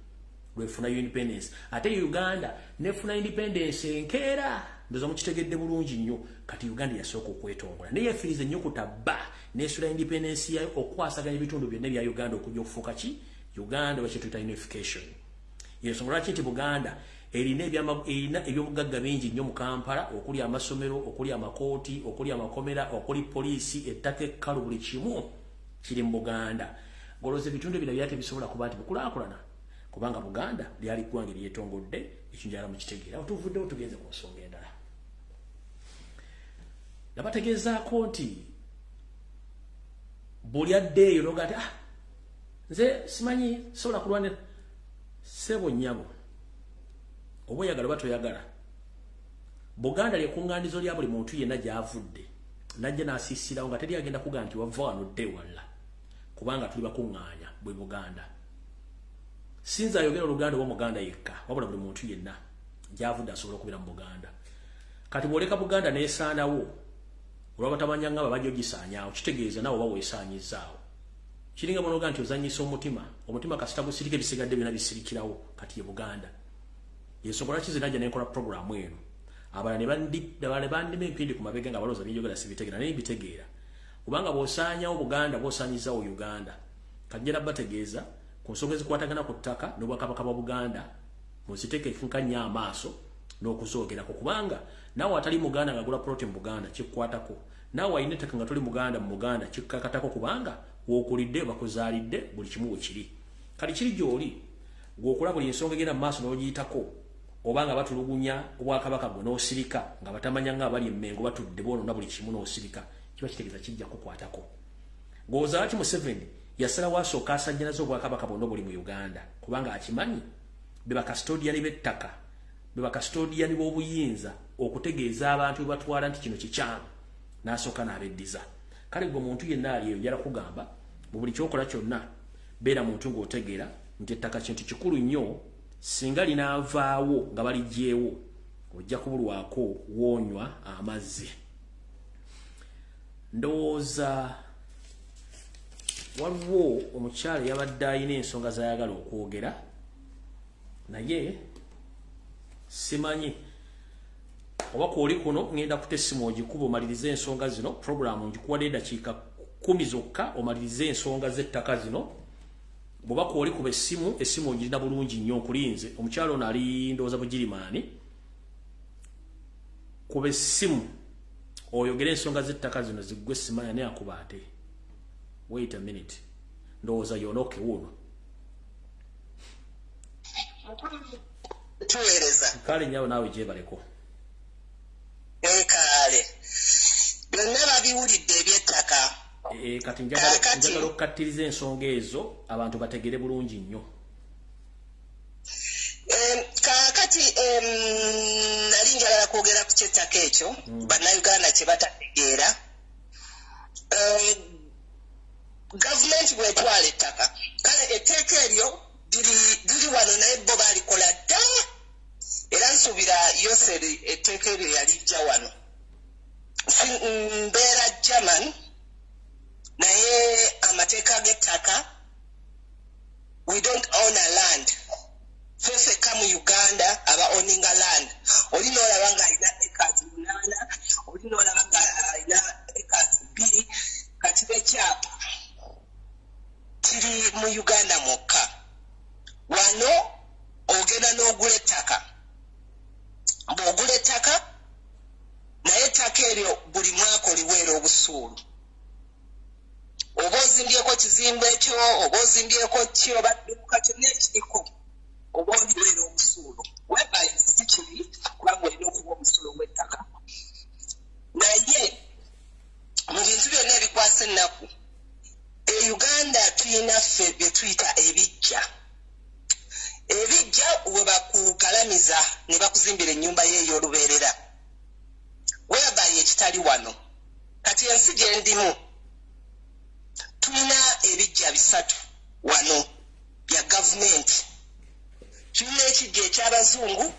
lwefuna independence ate Uganda nefuna independence enkeera ndoza mukitegedde bulungi nnyo kati Uganda yasooka okwetongola naye yefiiriza ennyukuta bba nesula independence yayo okwasaganya ebitundu byonna bya Uganda okujja okufuuka ki Uganda bakituyita unification yensonga lwaki nti Buganda erina ebyobugagga bingi nnyo mu Kampala okuli amasomero okuli amakooti okuli amakomera okuli poliisi ettaka ekkalu buli kimu kiri mu Buganda ng'olowooza ebitundu ebirala byate bisobola kuba nti bikulaakulana kubanga Buganda lyali ggwanga eryetongodde ekinjala mu kitegeera otuvuddewo tugenze ku nsonga endala nabategeezaako nti buli addeeyo noga ati nze simanyi sobola kulwanira ssebo nnyabo oba oyagala oba toyagala Buganda lyekuŋŋaanizo lya buli muntu yenna gy'avudde najja n'asiisirawo nga teri agenda kugaa nti wava wano dde walla kubanga tuli bakuŋŋaanya bwe Buganda sinza ayogera Oluganda oba Muganda yekka wabula buli muntu yenna gy'avudde asobola okubeera mu Buganda kati bw'oleka Buganda n'esaanawo olwaba tamanya ngaba bajja ogisaanyaawo kitegeeza naawe oba weesaanyizaawo kiringa bonoga nti ozanyisa omutima kasita gusirika ebisigadde byonna bisirikirawo kati ye Buganda yensonga lwaki najja nenkola programu eno abala ne bandima empindi ku mabega nga balooza byenjogera sibitegeera naye mbitegeera kubanga bw'osaanyawo Buganda bw'osaanyizaawo Uganda kajjera bategeeza ku nsonga ezikwatagana ku ttaka n'obwakabaka bwa Buganda muziteeke ekinkanya amaaso n'okuzoogerako kubanga naawe atali Muganda ng'agula ploti mu Buganda kikukwatako naawe alina ettaka nga toli Muganda mu Buganda kikkakatako kubanga w'okulidde bakuzaalidde buli kimu we kiri kati kiri gy'oli gw'okola buli ensonga egenda mu maaso n'ogiyitako oba nga batulugunya obwakabaka bwe n'osirika nga batamanya nga abali emmengo batudde boonona buli kimu n'osirika kiba kitegeeza kijja kukwatako ng'ozaala ki Museveni yasalawo asooka asajjanaza obwakabaka bwonna buli mu Uganda kubanga akimanyi be bakasitodiyani b'ettaka be bakasitodiyani b'obuyinza okutegeeza abantu bwe batwala nti kino kikyamu n'asooka n'abeddiza kale gwe muntu yenna ali eyo njala kugamba mu buli kyokola kyonna beera muntu ng'otegeera nti ettaka kintu kikulu nnyo singa linaavaawo nga baligyeewo ojja kubulwako wonywa amazzi. Ndowooza waliwo omukyala yabadde ayina ensonga z'ayagala okwogera naye simanyi oba kwoli kuno ngenda kuta essimu ogikuba omalirize ensonga zino. Programu ngikuwadde eddakiika 10 zokka omalirize ensonga z'ettaka zino. Bw'oba kwoli kuba essimu ogirina bulungi nnyo nkulinze. Omukyala ono ali ndowooza Bugirimaani. Kuba essimu oyogere ensonga z'ettaka zino ziggwe simanya naye akuba ate. Wait a minute. Ndowooza yonoke wuno. Tuweereza. Kale nyawo naawe gyebaleko. Kale. Byonna babiwulidde eby'ettaka. Kati njagala okukattiriza ensonga ezo abantu bategere bulungi nnyo. Kakati nali njagala kwogera ku ky'ettaka ekyo bannayuganda kye batategeera. Gavumenti bwetwala ettaka kale etteeka eryo liri wano naye bo balikola dda era nsuubira Yoseri etteeka eryo yalijja wano. Mbeera German naye amateeka g'ettaka we don't own a land. Ffeffekka mu Uganda aba owning a land. Oli n'olaba ng'alina acres 8, oli n'olaba ng'alina acres 2 kati b'ekyapa kiri mu Uganda mwokka. Wano ogenda n'ogula ettaka. Bw'ogula ettaka naye ettaka eryo buli mwaka oliweera obusuulu. Oba ozimbyeko kizimbe ekyo, oba ozimbyeko ki, oba dduuka kyonna ekiriko, oba oliweera obusuulu. Whereby si kibi kubanga olina okuba obusuulu bw'ettaka. Naye mu bintu byonna ebikwasa ennaku e Uganda tulina ffe bye tuyita ebijja. Ebijja we bakugalamiza ne bakuzimbira ennyumba ye ey'olubeerera. Whereby ekitali wano. Kati ensi gye ndimu tulina ebijja 3 wano bya gavumenti. Tulina ekijja eky'abazungu,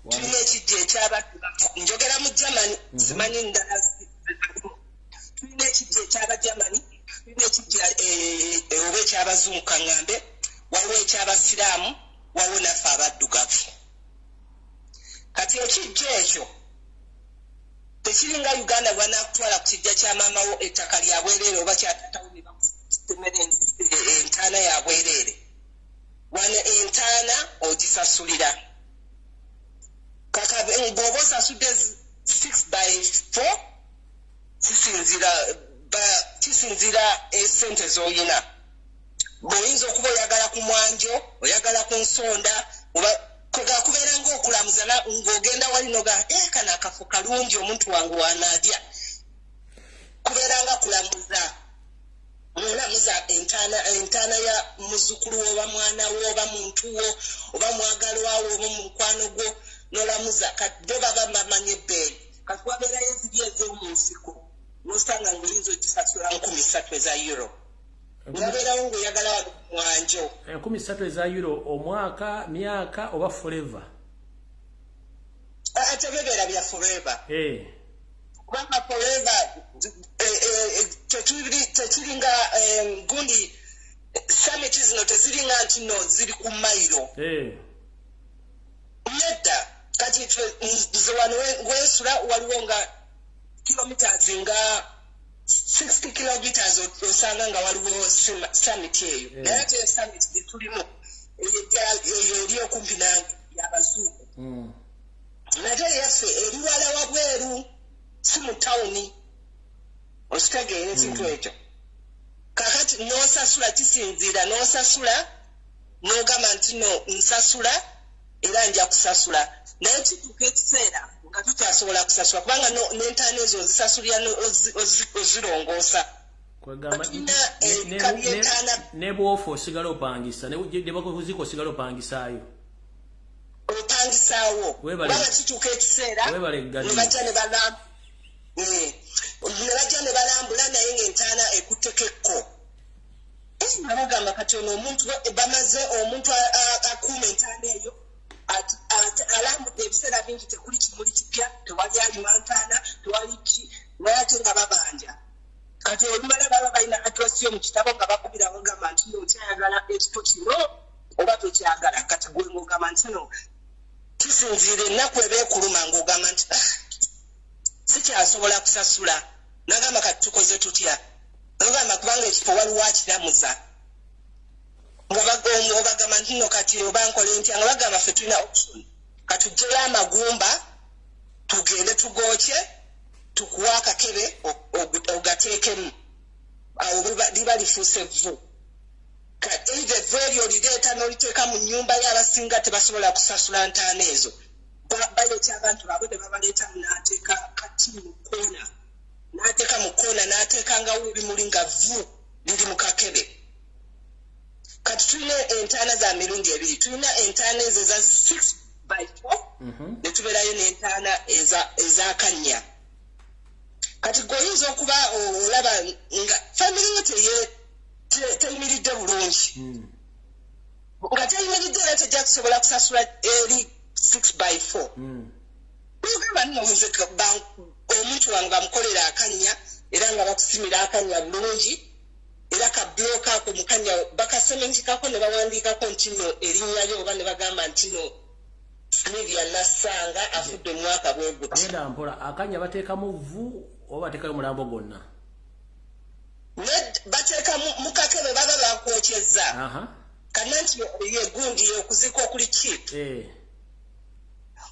tulina ekijja eky'abaddugavu. Njogera mu Germany simanyi ndala. Tulina ekijja eky'Abajamani, tulina ekijja oba eky'abazungu kaŋŋambe, waliwo eky'abasiraamu, waliwo naffe abaddugavu. Kati ekijja ekyo tekiringa Uganda bw'anaakutwala ku kijja kya maamawo ettaka lya bwereere oba kyatatawo ne bakutemera entaana ya bwereere. Wano entaana ogisasulira. Kaka bw'oba osasudde 6/4 kisinzira esente z'olina. Bw'oyinza okuba oyagala ku mwanjo, oyagala ku nsonda, oba kubeera ng'okulamuza ng'ogenda wali noga kano akafo kalungi omuntu wange wanaadya. Kubeera nga kulamuza. Nolamuza entaana ya muzzukulu wo oba mwana wo oba muntu wo oba mwagalwa wo oba mukwano gwo nolamuza. Kati bo baba bamanye ebbeeyi. Kati wabeerayo eziri ez'omu nsiko n'osanga ng'oyinza ogisasula 3,000 eza euro. Wabeerawo ng'oyagala wano ku mwanjo. 3,000 eza euro omwaka, myaka oba forever? Tebebeera bya forever. Kubanga forever tekiringa gundi summit zino teziringa nti no ziri ku mayiro. Nedda kati nze wano wesula waliwo nga kilometers nga 60 kilometers osanga nga waliwo summit eyo. Naye ate summit gye tulimu eyo eri okumpi nange y'abazungu. Nate yaffe eri wala wabweru si mu tawuni. Okitegeera ekintu ekyo. Kakati n'osasula kisinziira n'osasula n'ogamba nti no nsasula era nja kusasula. Naye kituuka ekiseera nga tukyasobola kusasula kubanga n'entaana ezo ozisasulira ozirongoosa. Ne bw'ofa osigala opangisa, ne bakuzika osigala opangisaayo. Opangisaawo. Kubanga kituuka ekiseera ne bajja ne balamba. Ne bajja ne balambula naye ng'entaana ekutteko ekko. Nabagamba kati ono omuntu bamaze omuntu akuuma entaana eyo alambudde ebisera bingi tekuli kimuli kipya tewali alimantaana tewali ki naye nga babanja kati olumala baba balina address yo mu kitabo nga bakubirawo gamba nti okyayagala ekifo kino oba tokyagala kati gwe ng'ogamba nti no kisinziira ennaku ebeekuluma ng'ogamba nti sikyasobola kusasula nagamba kati tukoze tutya nogamba kubanga ekifo waliwo akiramuza nga obagamba nti no kati oba nkole ntya nga bagamba ffe tulina option katugyeyo amagumba tugende tugokye tukuwa akakebe ogateekemu awo liba lifuuse vvu either evvu eryo lireeta n'oliteeka mu nnyumba y'abasinga tebasobola kusasula ntaana ezo bayokya abantu baabwe ne babaleetamu n'ateeka kati mu koona n'ateeka mu koona n'ateeka nga bimuli nga vvu liri mu kakebe kati tulina entaana za mirundi ebiri tulina entaana ezo eza 6x4 ne tubeerayo n'entaana ez'akannya kati goyinza okuba olaba nga family yo teyimiridde bulungi nga teyimiridde era tejja kusobola kusasula eri 6x4 ogamba nnoze omuntu wange bamukolera akannya era nga bakusimira akannya bulungi era kabloka ako mukanya bakasementikako ne bawandiikako nti no erinnya lyo oba ne bagamba nti no Sylvia Nasanga afudde omwaka bweguti era mpola akanya bateekamu vvu oba bateekayo mulambo gwonna bateeka mukakebe baba bakwokyeza kana nti yegundi okuzika okuli cheap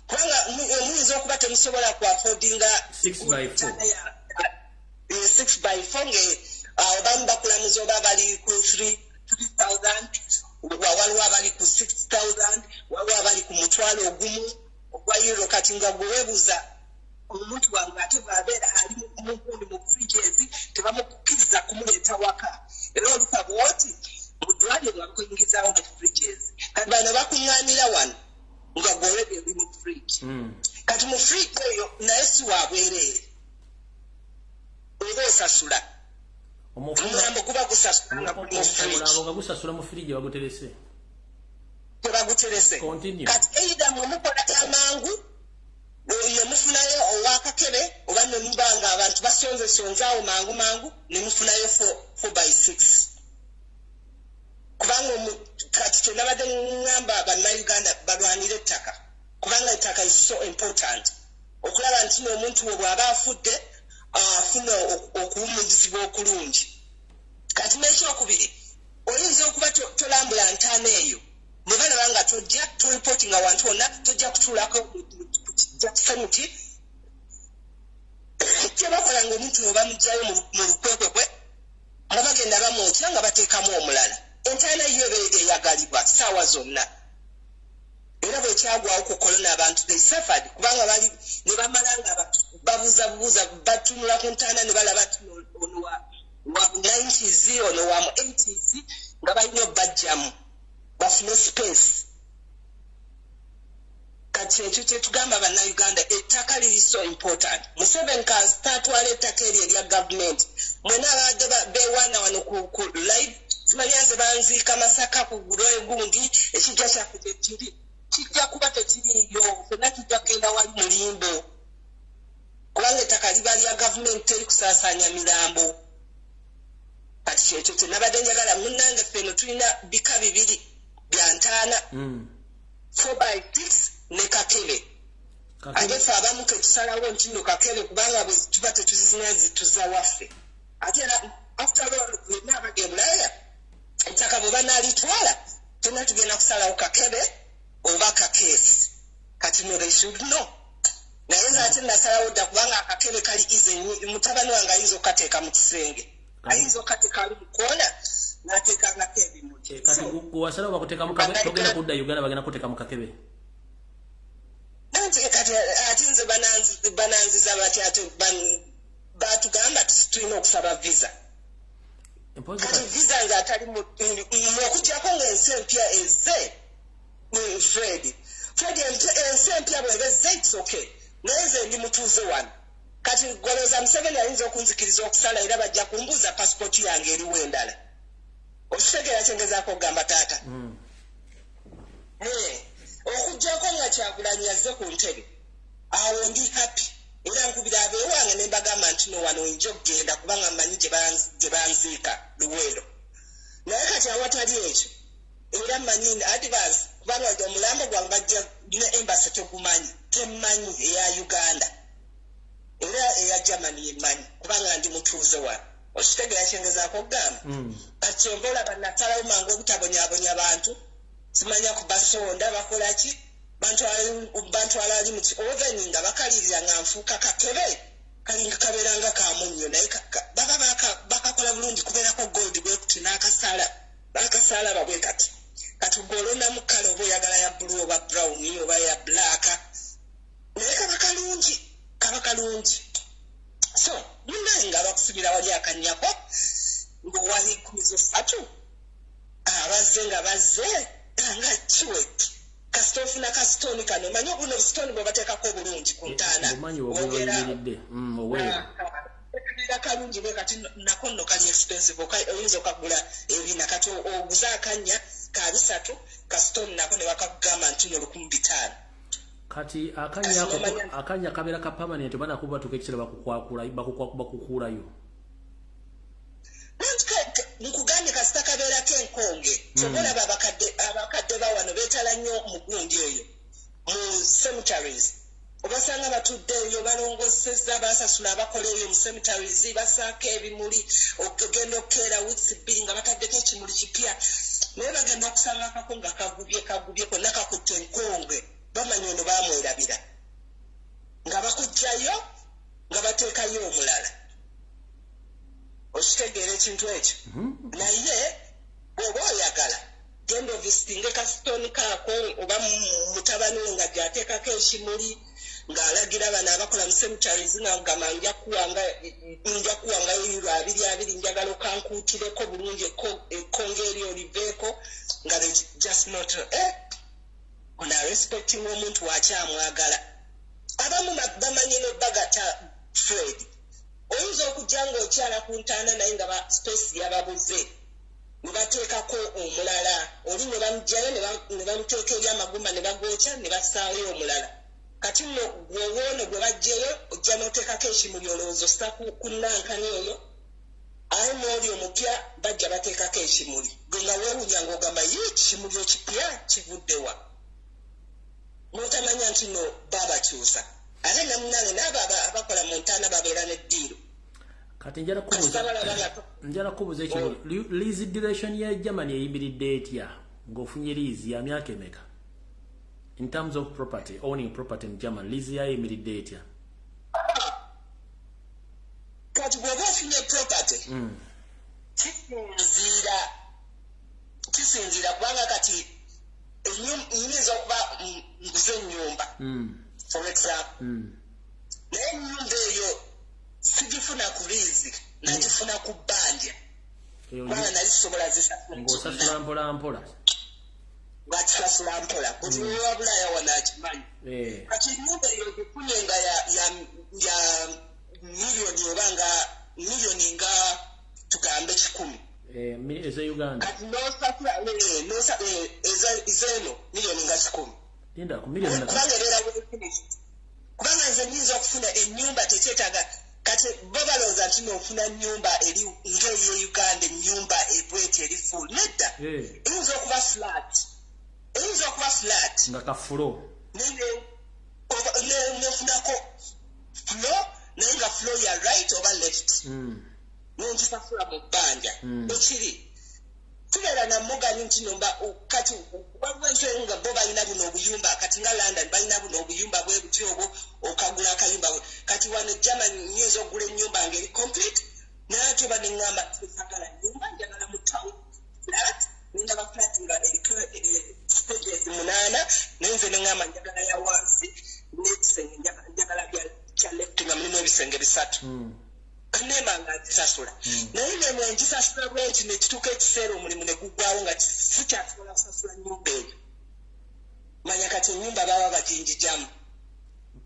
kubanga muyinza okuba temusobola kuafodinga 6x4 nge abamu bakulamuza oba bali ku 3,000 waliwo abali ku 6,000 waliwo abali ku mutwalo ogumu ogwa euro kati nga gwe weebuuza omuntu wange ate bw'abeera ali mugundi mu fridges tebamukkiriza kumuleeta waka era olufa bwoti mu ddwaliro nga bakuyingizaawo mu fridges kati bano bakuŋŋaanira wano nga gwolebye oli mu fridge kati mu fridge eyo naye si wabwereere oba osasula omulambo guba gusasula nga guli mu fridge omulambo nga gusasula mu fridge baguterese tebaguterese kati eida mwemukola amangu nemufunayo owakakebe oba nemubanga abantu basonzesonzaawo mangu nemufunayo 4x6 kubanga kati kyenabadde ŋŋamba bannayuganda balwanire ettaka kubanga ettaka is so important okulaba nti n'omuntu we bw'aba afudde afuna okuwummuzibwa okulungi kati n'ekyokubiri oyinza okuba tolambula ntaana eyo ne balaba nga tojja toripotinga wantu wonna tojja kutuulako jakisanuti kyebakola ngaomuntu we bamugjayo mu lukwekwekwe nga bagenda bamwokya nga bateekamu omulala entaana yo eyagalibwa ssaawa zonna era bwekyagwawo ku kolona abantu they suffered kubanga bali ne bamala nga babuuza batunula ku ntaana ne balaba nti ono wa 90s ono wa mu 80s nga balina obbajjamu bafune space kati ekyo kyetugamba bannayuganda ettaka liri so important Museveni kastatwala ettaka eryo erya gavumenti mwena abadde beewaana wano ku live simanyaze banziika Masaka ku guloye gundi ekijja kyaffe kiri kijja kuba tekiriyo fenna tujja kugenda wali mulimbo kubanga ettaka liba lya gavumenti teri kusaasaanya mirambo kati kyekyo kyenabadde njagala munnange ffeno tulina bika bibiri bya ntaana 4x6 ne kakebe ate ffe abamu ketusalawo nti no kakebe kubanga bwe tuba tetuzina zituza waffe ate era after all wenna abage Bulaaya ettaka bwe banalitwala tena tugenda kusalawo kakebe oba kakeesi kati no they should know naye nze ate nasalawo dda kubanga akakebe kali ize mutabani wange ayinza okukateeka mu kisenge ayinza okukateeka ali mu koona n'ateeka ngako ebimuli kati wasalawo bakuteeka mu kakebe togenda kudda Uganda bagenda kuteeka mu kakebe nanti kati ate nze bananziza bati ate batugamba tulina okusaba visa kati visa nze atali okujjako ng'ensi empya ezze Fred ensi empya bweba ezze it's okay naye nze ndi mutuuze wano kati golooza Museveni ayinza okunzikiriza okusala era bajja kumbuuza pasipoti yange eriwo endala okitegeera kyengezaako okugamba taata okujjako nga Kyagulanyi yazze ku ntebe awo ndi happy era nkubira abeewange ne mbagamba nti no wano nja okugenda kubanga mmanyi gye banziika Luweero naye kati awatali ekyo era mmanyi advance kubanga omulambo gwange bajja ne embassy tegumanyi temmanyi eya Uganda era eya Germany emmanyi kubanga ndi mutuuze wano okitegeera kyengezaako okugamba kati omba olaba nasalawo mangu obutabonyabonya bantu simanya kubasonda bakola ki bantu alali mu oven nga bakalirira nga nfuuka kakebe kalinga kabeeranga kamunnyo naye baba bakakola bulungi kubeerako gold bwe kuti n'akasaala babwe kati katugolona mu kale oba oyagala ya blue oba brown oba ya black naye kaba kalungi so munaye nga bakusibira wali akanyako ng'owali 13 abazze nga bazze nga kiweti kasitofu na kasitoni kano manyi obuno obusitoni bwe bateekako obulungi ku ntaana ogera kalungi bwe kati nako nno kali expensive oyinza okagula ebina kati oguza akanya ka 3 kasitoni nako ne bakakugamba nti no 1500 kati akanya kabeera ka permanent banakuba tukekisera bakukuulayo nkugambye kasita kabeerako enkonge kyobalaba abakadde bawano beetala nnyo mugundi oyo mu cemeteries obasanga batudde eyo balongoseza basasula abakola eyo mu cemeteries basaako ebimuli okugenda okukeera weeks 2 nga bataddeko ekimuli kipya naye bagenda okusanga akako nga kagubye konna kakutte enkonge bamanyi ono bamwerabira nga bakugjayo nga bateekayo omulala okitegeera ekintu ekyo naye bw'oba oyagala genda ovisitinge kasitoni kaako oba mutabani we nga gyateekako ekimuli ng'alagira bano abakola mu cemeteries ngagamba nja kuwangayo euro 2 njagala okankuutireko bulungi ekkonga eri oliveeko nga just not ona respecting omuntu wakyamwagala abamu bamanyi n'obbagata Fred oyinza okujja ng'okyala ku ntaana naye nga space yababuze ne bateekako omulala oli ne bamugjayo ne bamuteeka eri amagumba ne bagokya ne bassaayo omulala kati nno gwowoono gwe bajjeyo ojja n'oteekako ekimuli olowooza osita ku nankani oyo aye mwoli omupya bajja bateekako ekimuli gwe nga weewunya ng'ogamba ekimuli ekipya kivuddewa n'otamanya nti no baabakyusa ate namunange n'abo abakola mu ntaana babeera n'eddiiro kati njala kubuza ekyo lease duration ya Germany eyimiridde etya ng'ofunye lease ya myaka emeka in terms of property owning property in Germany lease ya eyimiridde etya kati bw'oba ofunye property kisinziira kubanga kati nyinza okuba nguze ennyumba for example naye ennyumba eyo sigifuna ku liizi nagifuna ku bbanja kubanga nali sobola ng'osasula mpolampola ngakisasula mpola buli wa Bulaaya wano akimanyi kati ennyumba eyo gifunye nga ya miliyoni oba nga miliyoni nga tugambe 10 eza Uganda kati nosasula ezeeno miliyoni nga 10 linda ku miliyoni kubanga ebeera kubanga nze nyinza okufuna ennyumba tekyetaaga kati bo balowooza nti n'ofuna nnyumba eri ng'eyo Uganda ennyumba ebweti eri full nedda eyinza okuba flat nga kafulo nefunako flo naye nga flo ya right oba left nenkisasula mu bbanja ekiri tubeera namuganyi nti nomba kati waliwo enswe nga bo balina buno obuyumba kati nga London balina buno obuyumba bwe buti obwo okagula akayumba kati wano Germany nyinza okugula ennyumba ngeri complete naye ate oba neŋŋamba tisagala nnyumba njagala mu town flat nendaba flat nga eriko stages 8 nenze neŋŋamba njagala ya wansi n'ekisenge njagala kya left nga mulimu ebisenge 3 kanema nga nzisasula naye nemwe ngisasula bwenti nekituuka ekiseera omulimu ne guggwawo nga sikyasobola kusasula nnyumba eyo manya kati ennyumba baba baginjijamu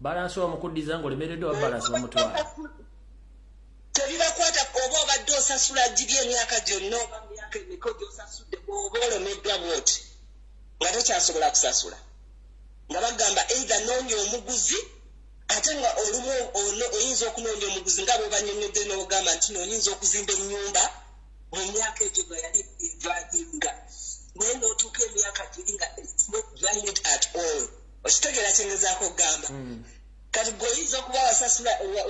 balansi wamukuddiza ng'olemereddwa balansi bamutwala tebibakwata oba obadde osasula giri emyaka gyonna oba myaka emiko gyosasudde oba olemeddwa bwoti nga tokyasobola kusasula nga bagamba either noonya omuguzi ate nga olumu oyinza okunoonya omuguzi nga bwebanyonyodde n'ogamba nti oyinza okuzimba ennyumba mu myaka egyo nga yali evaginga naye n'otuuka emyaka giri nga it's not valid at all okitegeera kyengezaako okugamba kati gweoyinza okuba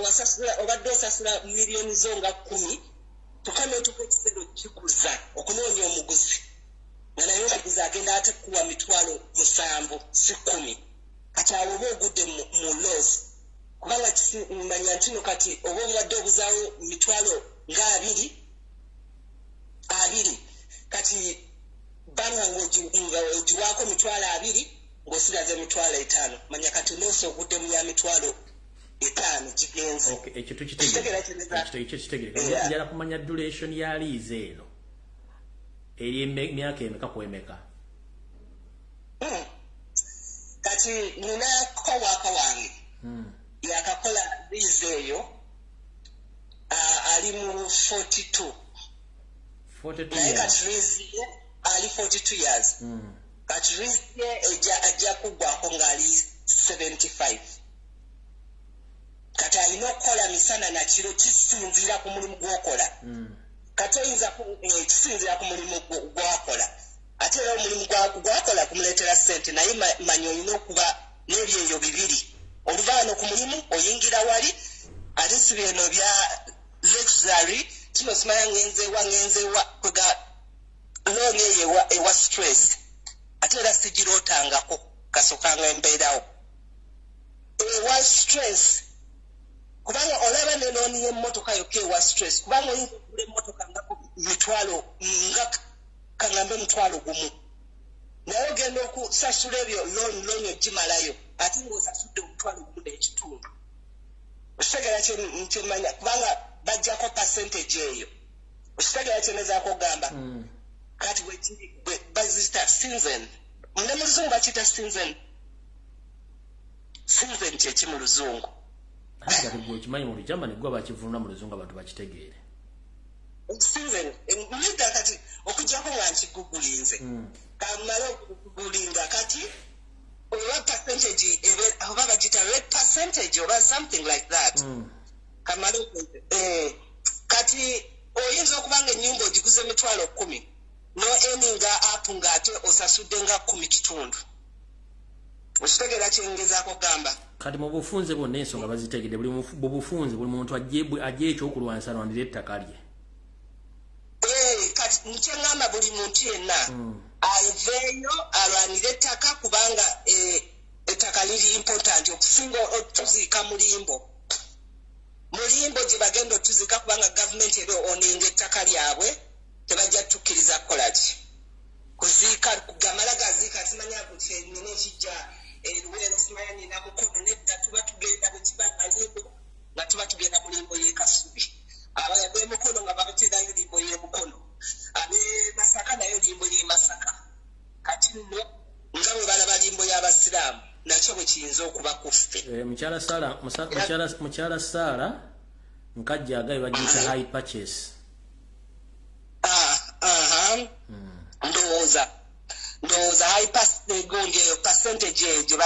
wasasula obadde osasula miliyoni zo nga 10 kyokka n'otuuka ekiseera okikuza okunoonya omuguzi nga naye omuguzi agenda ate kuwa mitwalo 7 si 10 kati awo oba ogudde mu loss kubanga manya nti no kati oba omuwadde obuzaawo mitwalo nga 20 kati banga ng'ogiwaako mitwalo 2 ng'osigaze mitwalo 5 manya kati loss ogudde mu ya mitwalo 5 gigenze. Ekyo tukitegereka njala kumanya duration ya lease eno eri emyaka emeka kwemeka. Kati nina kowaka wange yakakola lease eyo ali mu 42 naye kati lease ye ali 42 years kati lease ye ajja kuggwako ng'ali 75 kati alina okukola misana na kiro kisinziira ku mulimu gw'okola kati oyinza kisinziira ku mulimu gw'akola ate era omulimu gwakola kumuleetera ssente naye manya olina okuba n'ebyeyo bibiri oluvaano ku mulimu oyingira wali ate si bino bya luxury kino simanya ngenzewa kwega looni eyo ewa stress ate era sigirootangako kasokanga embeerawo ewa stress kubanga olaba ne looni y'emmotoka yokka ewa stress kubanga oyinza okugula emmotoka nga mitwalo nga kangambe mutwalo gumu naye ogenda okusasula ebyo looni ogimalayo ate ng'osasudde omutwalo gumu n'ekitundu okitegeera kyemanya kubanga bajjako percentage eyo okitegeera kyenezaako ogamba kati bazita sinzen ne mu luzungu bakiyita sinzen kyeki mu luzungu ate kati gwe okimanyi mu lujamani gwe bakivunula mu luzungu abantu bakitegeere season nida kati okujjako nga nkigugulinze kamala okugulinga kati oba percentage oba bagita red percentage oba something like that kamala kati oyinza okubanga ennyumba ogiguze mitwalo 10 no eninga up ng'ate osasudde nga 10 kitundu okitegeera kyengezaako gamba kati mu bufunze bwonna ensonga bazitegedde buli bufunze buli muntu ajje ekyokulwanisa lwanira ettaka lye kati nkyengamba buli muntu yenna aveeyo alwanira ettaka kubanga ettaka liri important okusinga otuziika mulimbo gye bagenda otuziika kubanga gavumenti eri oninga ettaka lyabwe tebajja tukkiriza kukolaki kuziika gamala gaziika simanya kuti nina ekijja eruwero simanya nina mukono nedda tuba tugenda bwekibanga limbo nga tuba tugenda mulimbo y'ekasubi ababe mukono nga babaterayo limbo y'emukono abe Masaka nayo limbo y'Emasaka kati nno nga bwe balaba limbo y'Abasiraamu nakyo bwe kiyinza okuba kuffe mukyala Saala nkajja agaye bagiyita high purchase ndowooza high percentage eyo gye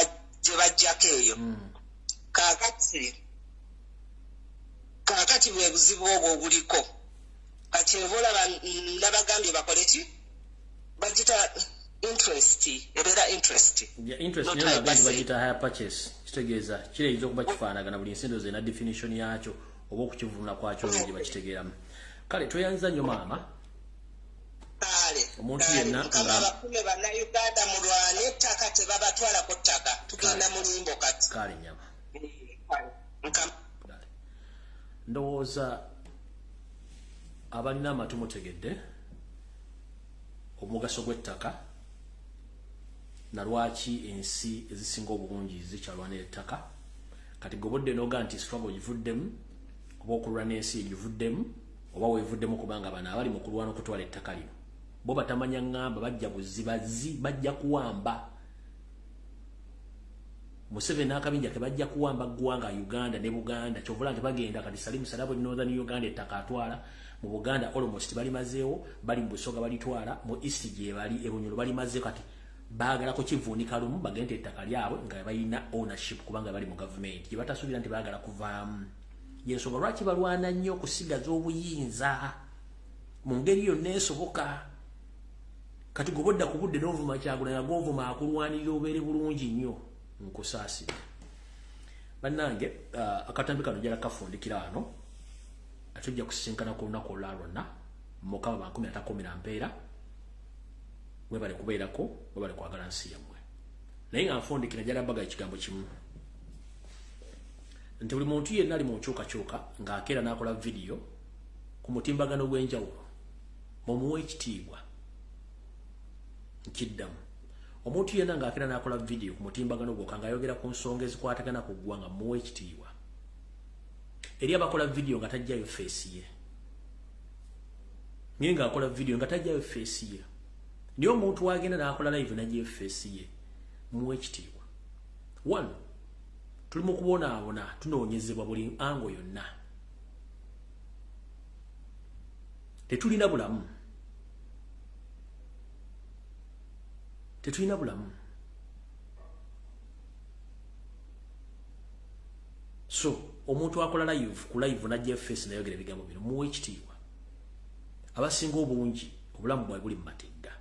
bajjako eyo kaakati bwe buzibu obwo obuliko kati eva olaba nabagambye bakole ki bagita interest ebeera interest nayo bagita higher purchase kitegeeza kireyinza okuba kifaanagana buli nsindo zena definition yakyo oba okukivunula kwakyo gye bakitegeeramu kale tweyanza nnyo maama omuntu yenna abakume bannayuganda mulwane ettaka tebabatwalako ttaka tugenda mulimbo kati kale nyama ndowooza abalina amatu mutegedde omugaso gw'ettaka nalwaki ensi ezisinga obulungi zikyalwanira ettaka kati gobodde noga nti struggle givuddemu oba okulwana ensi egivuddemu oba weevuddemu kubanga bano abali mu kulwana okutwala ettaka lino bo batamanya ngamba bajja buzibazi bajja kuwamba Museveni n'akabinja ke bajja kuwamba ggwanga Uganda ne Buganda kyovula nti bagenda kati Salimu Salabo Northern Uganda ettaka atwala mu Buganda almost bali mazeewo bali mu Busoga bali twala mu East gye bali Ebunyoro bali mazeewo kati baagala ko kivuunika lumu bagende ettaka lyabwe nga balina ownership kubanga bali mu government gye batasuubira nti baagala kuvaamu. Yensonga lwaki balwana nnyo okusigaza obuyinza mu ngeri yonna esoboka. Kati gobodda ku budde n'ovuma Kyagulanyi govuma akulwanirira obeere bulungi nnyo nkusaasira. Bannange akatambi kano jala kafundikira wano atujja kusisinkana ku lunaku olwalwonna Mukama 2010 mpeera webale kubeerako webale kwagala nsi yammwe. Naye nga nfundikira jala baga ekigambo kimu nti buli muntu yenna ali mu nkyukakyuka ng'akeera n'akola video ku mutimbagano gw'enjawulo mumuwe ekitiibwa. Nkiddamu omuntu yenna ng'akeera n'akola video ku mutimbagano gwokka ng'ayogera ku nsonga ezikwatagana ku ggwanga mumuwe ekitiibwa. Eri abakola video nga tajjayo face ye, naye ng'akola video nga tajjayo face ye, naye omuntu wagenda n'akola live najjayo face ye, mumuwe ekitiibwa. One, tuli mu kubonaabona tunoonyezebwa buli ango yonna. Tetulina bulamu. Tetulina bulamu. So, omuntu akola live ku live najja face nayogera ebigambo bino muwe ekitiibwa. Abasinga obungi obulamu bwabwe buli mu mategga.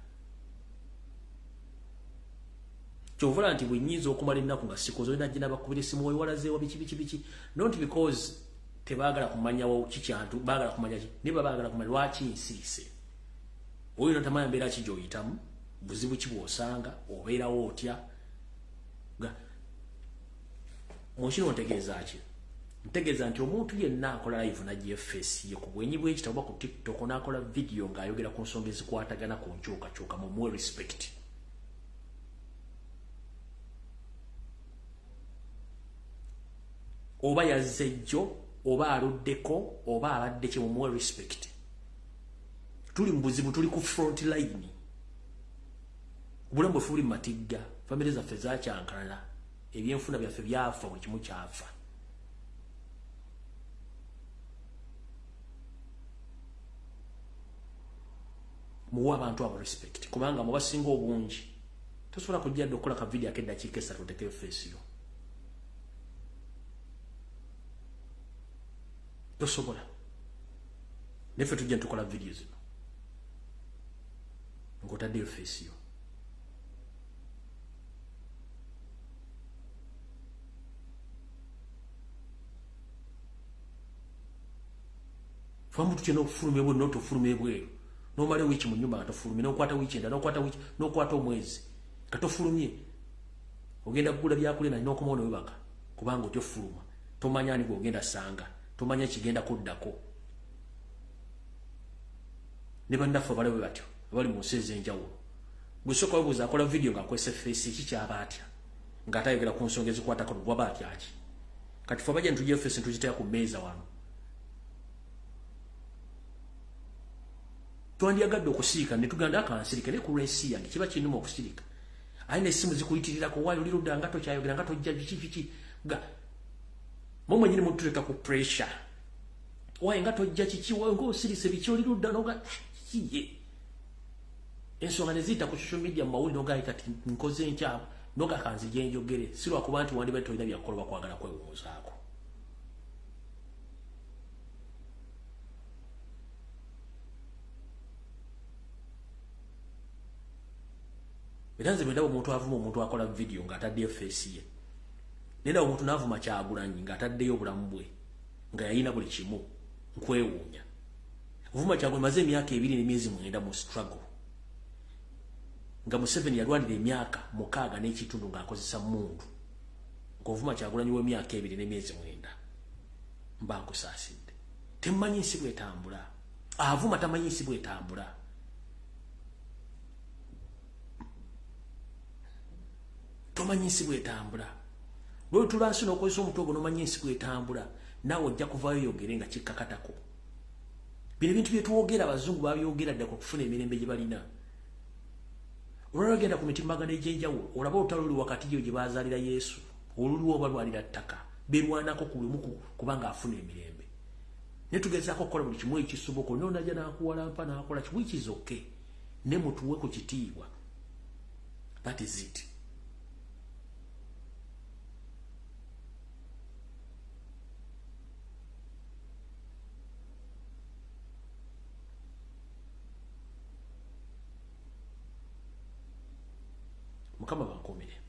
Kyovula nti bwenyiza okumala ennaku nga sikozo olina jina bakubira esimu wewalazeewa biki not because tebaagala kumanyawo kikyantu baagala kumanya ki ne baagala kumanya lwaki nsirise. Oyo notamanya mbeera ki gy'oyitamu buzibu ki bw'osanga obeerawo otya. Munkino ntegeeza ki? Ntegeeza nti omuntu yenna akola live najja face ye ku bwenyi bw'ekitabo ku TikTok n'akola video ng'ayogera ku nsonga ezikwatagana ku nkyukakyuka mumuwe respect. Oba yazze jjo oba aluddeko oba abadde kye mumuwe respect. Tuli mu buzibu, tuli ku front line. Obulamu bweffe buli mu matigga, famire zaffe zakyankalala, ebyenfuna byaffe byafa, buli kimu kyafa. Muwa abantu abo respect kubanga mubasinga obungi tosobola kujja okukola ka video akeddakiika 3 oteke face yo. Tosobola. Neffe tujja tukola video zino ng'otaddeyo face yo. Famu tukyena okufulumya bwe n'otofulumya ebweru. Nomale wiki mu nyumba katofulumye n'okwata weekend n'okwata wiki n'okwata omwezi katofulumye. Ogenda kugula byakulya n'okomawo n'obibaka kubanga otyo fuluma. Tomanya ani gw'ogenda sanga. Tomanya kigenda kuddako. Ne bannaffe balabe batyo abali mu nsi ez'enjawulo. Gwe sooka webuuza akola video ng'akwese face ki kyaba atya ng'atayogera ku nsonga ezikwatako bwaba atya ki. Kati ffe bajja ntujja face ntugiteeka ku mmeeza wano. Twandiyagadde okusirika ne tuganda akansirika ne ku lw'ensi yange kiba kinnuma okusirika. Aye n'essimu zikuyitirirako waayo oli ludda nga tokyayogera nga tojja biki mo mwenyini mutuleka ku pressure. Waaye nga tojja kiki waayo ng'osirise biki oli ludda noga kiye. Ensonga ne ziyita ku social media mu mawulire n'ogayita ti nkoze nkyaba noga kanzigye njogere si lwakuba nti wandibadde tolina byakukola bakwagala kwewuuzaako. Eranze bwe ndaba omuntu avuma omuntu akola video ng'ataddeyo face ye. Nenda omuntu n'avuma Kyagulanyi ng'ataddeyo obulamu bwe nga yalina buli kimu nkwewuunya. Vuma Kyagulanyi maze emyaka 2 n'emyezi 9 mu struggle. Nga Museveni yalwanira emyaka 6 n'ekitundu ng'akozesa mundu. Ng'ovuma Kyagulanyi w'emyaka 2 n'emyezi 9. Mba nkusaasidde. Temumanyi nsi bw'etambula. Avuma tamanyi nsi bw'etambula. Tomanyi nsi bw'etambula. Lwe tulansi n'okozesa omutogo n'omanyi nsi bw'etambula naawe ojja kuvaayo yogere nga kikkakatako. Bino ebintu bye tuwogera abazungu babyogera ddala okufuna emirembe gye balina. Olwalagenda ku mitimbagano egy'enjawulo olaba olutalo luli wakati gye baazaalira Yesu oluliwo balwalira ttaka berwanako ku lumu kubanga afuna emirembe. Ne tugezaako okukola buli kimu ekisoboka n'onajja n'akuwalampa n'akola which is okay. Ne mutuwe ku kitiibwa. That is it. Mukama bankomere.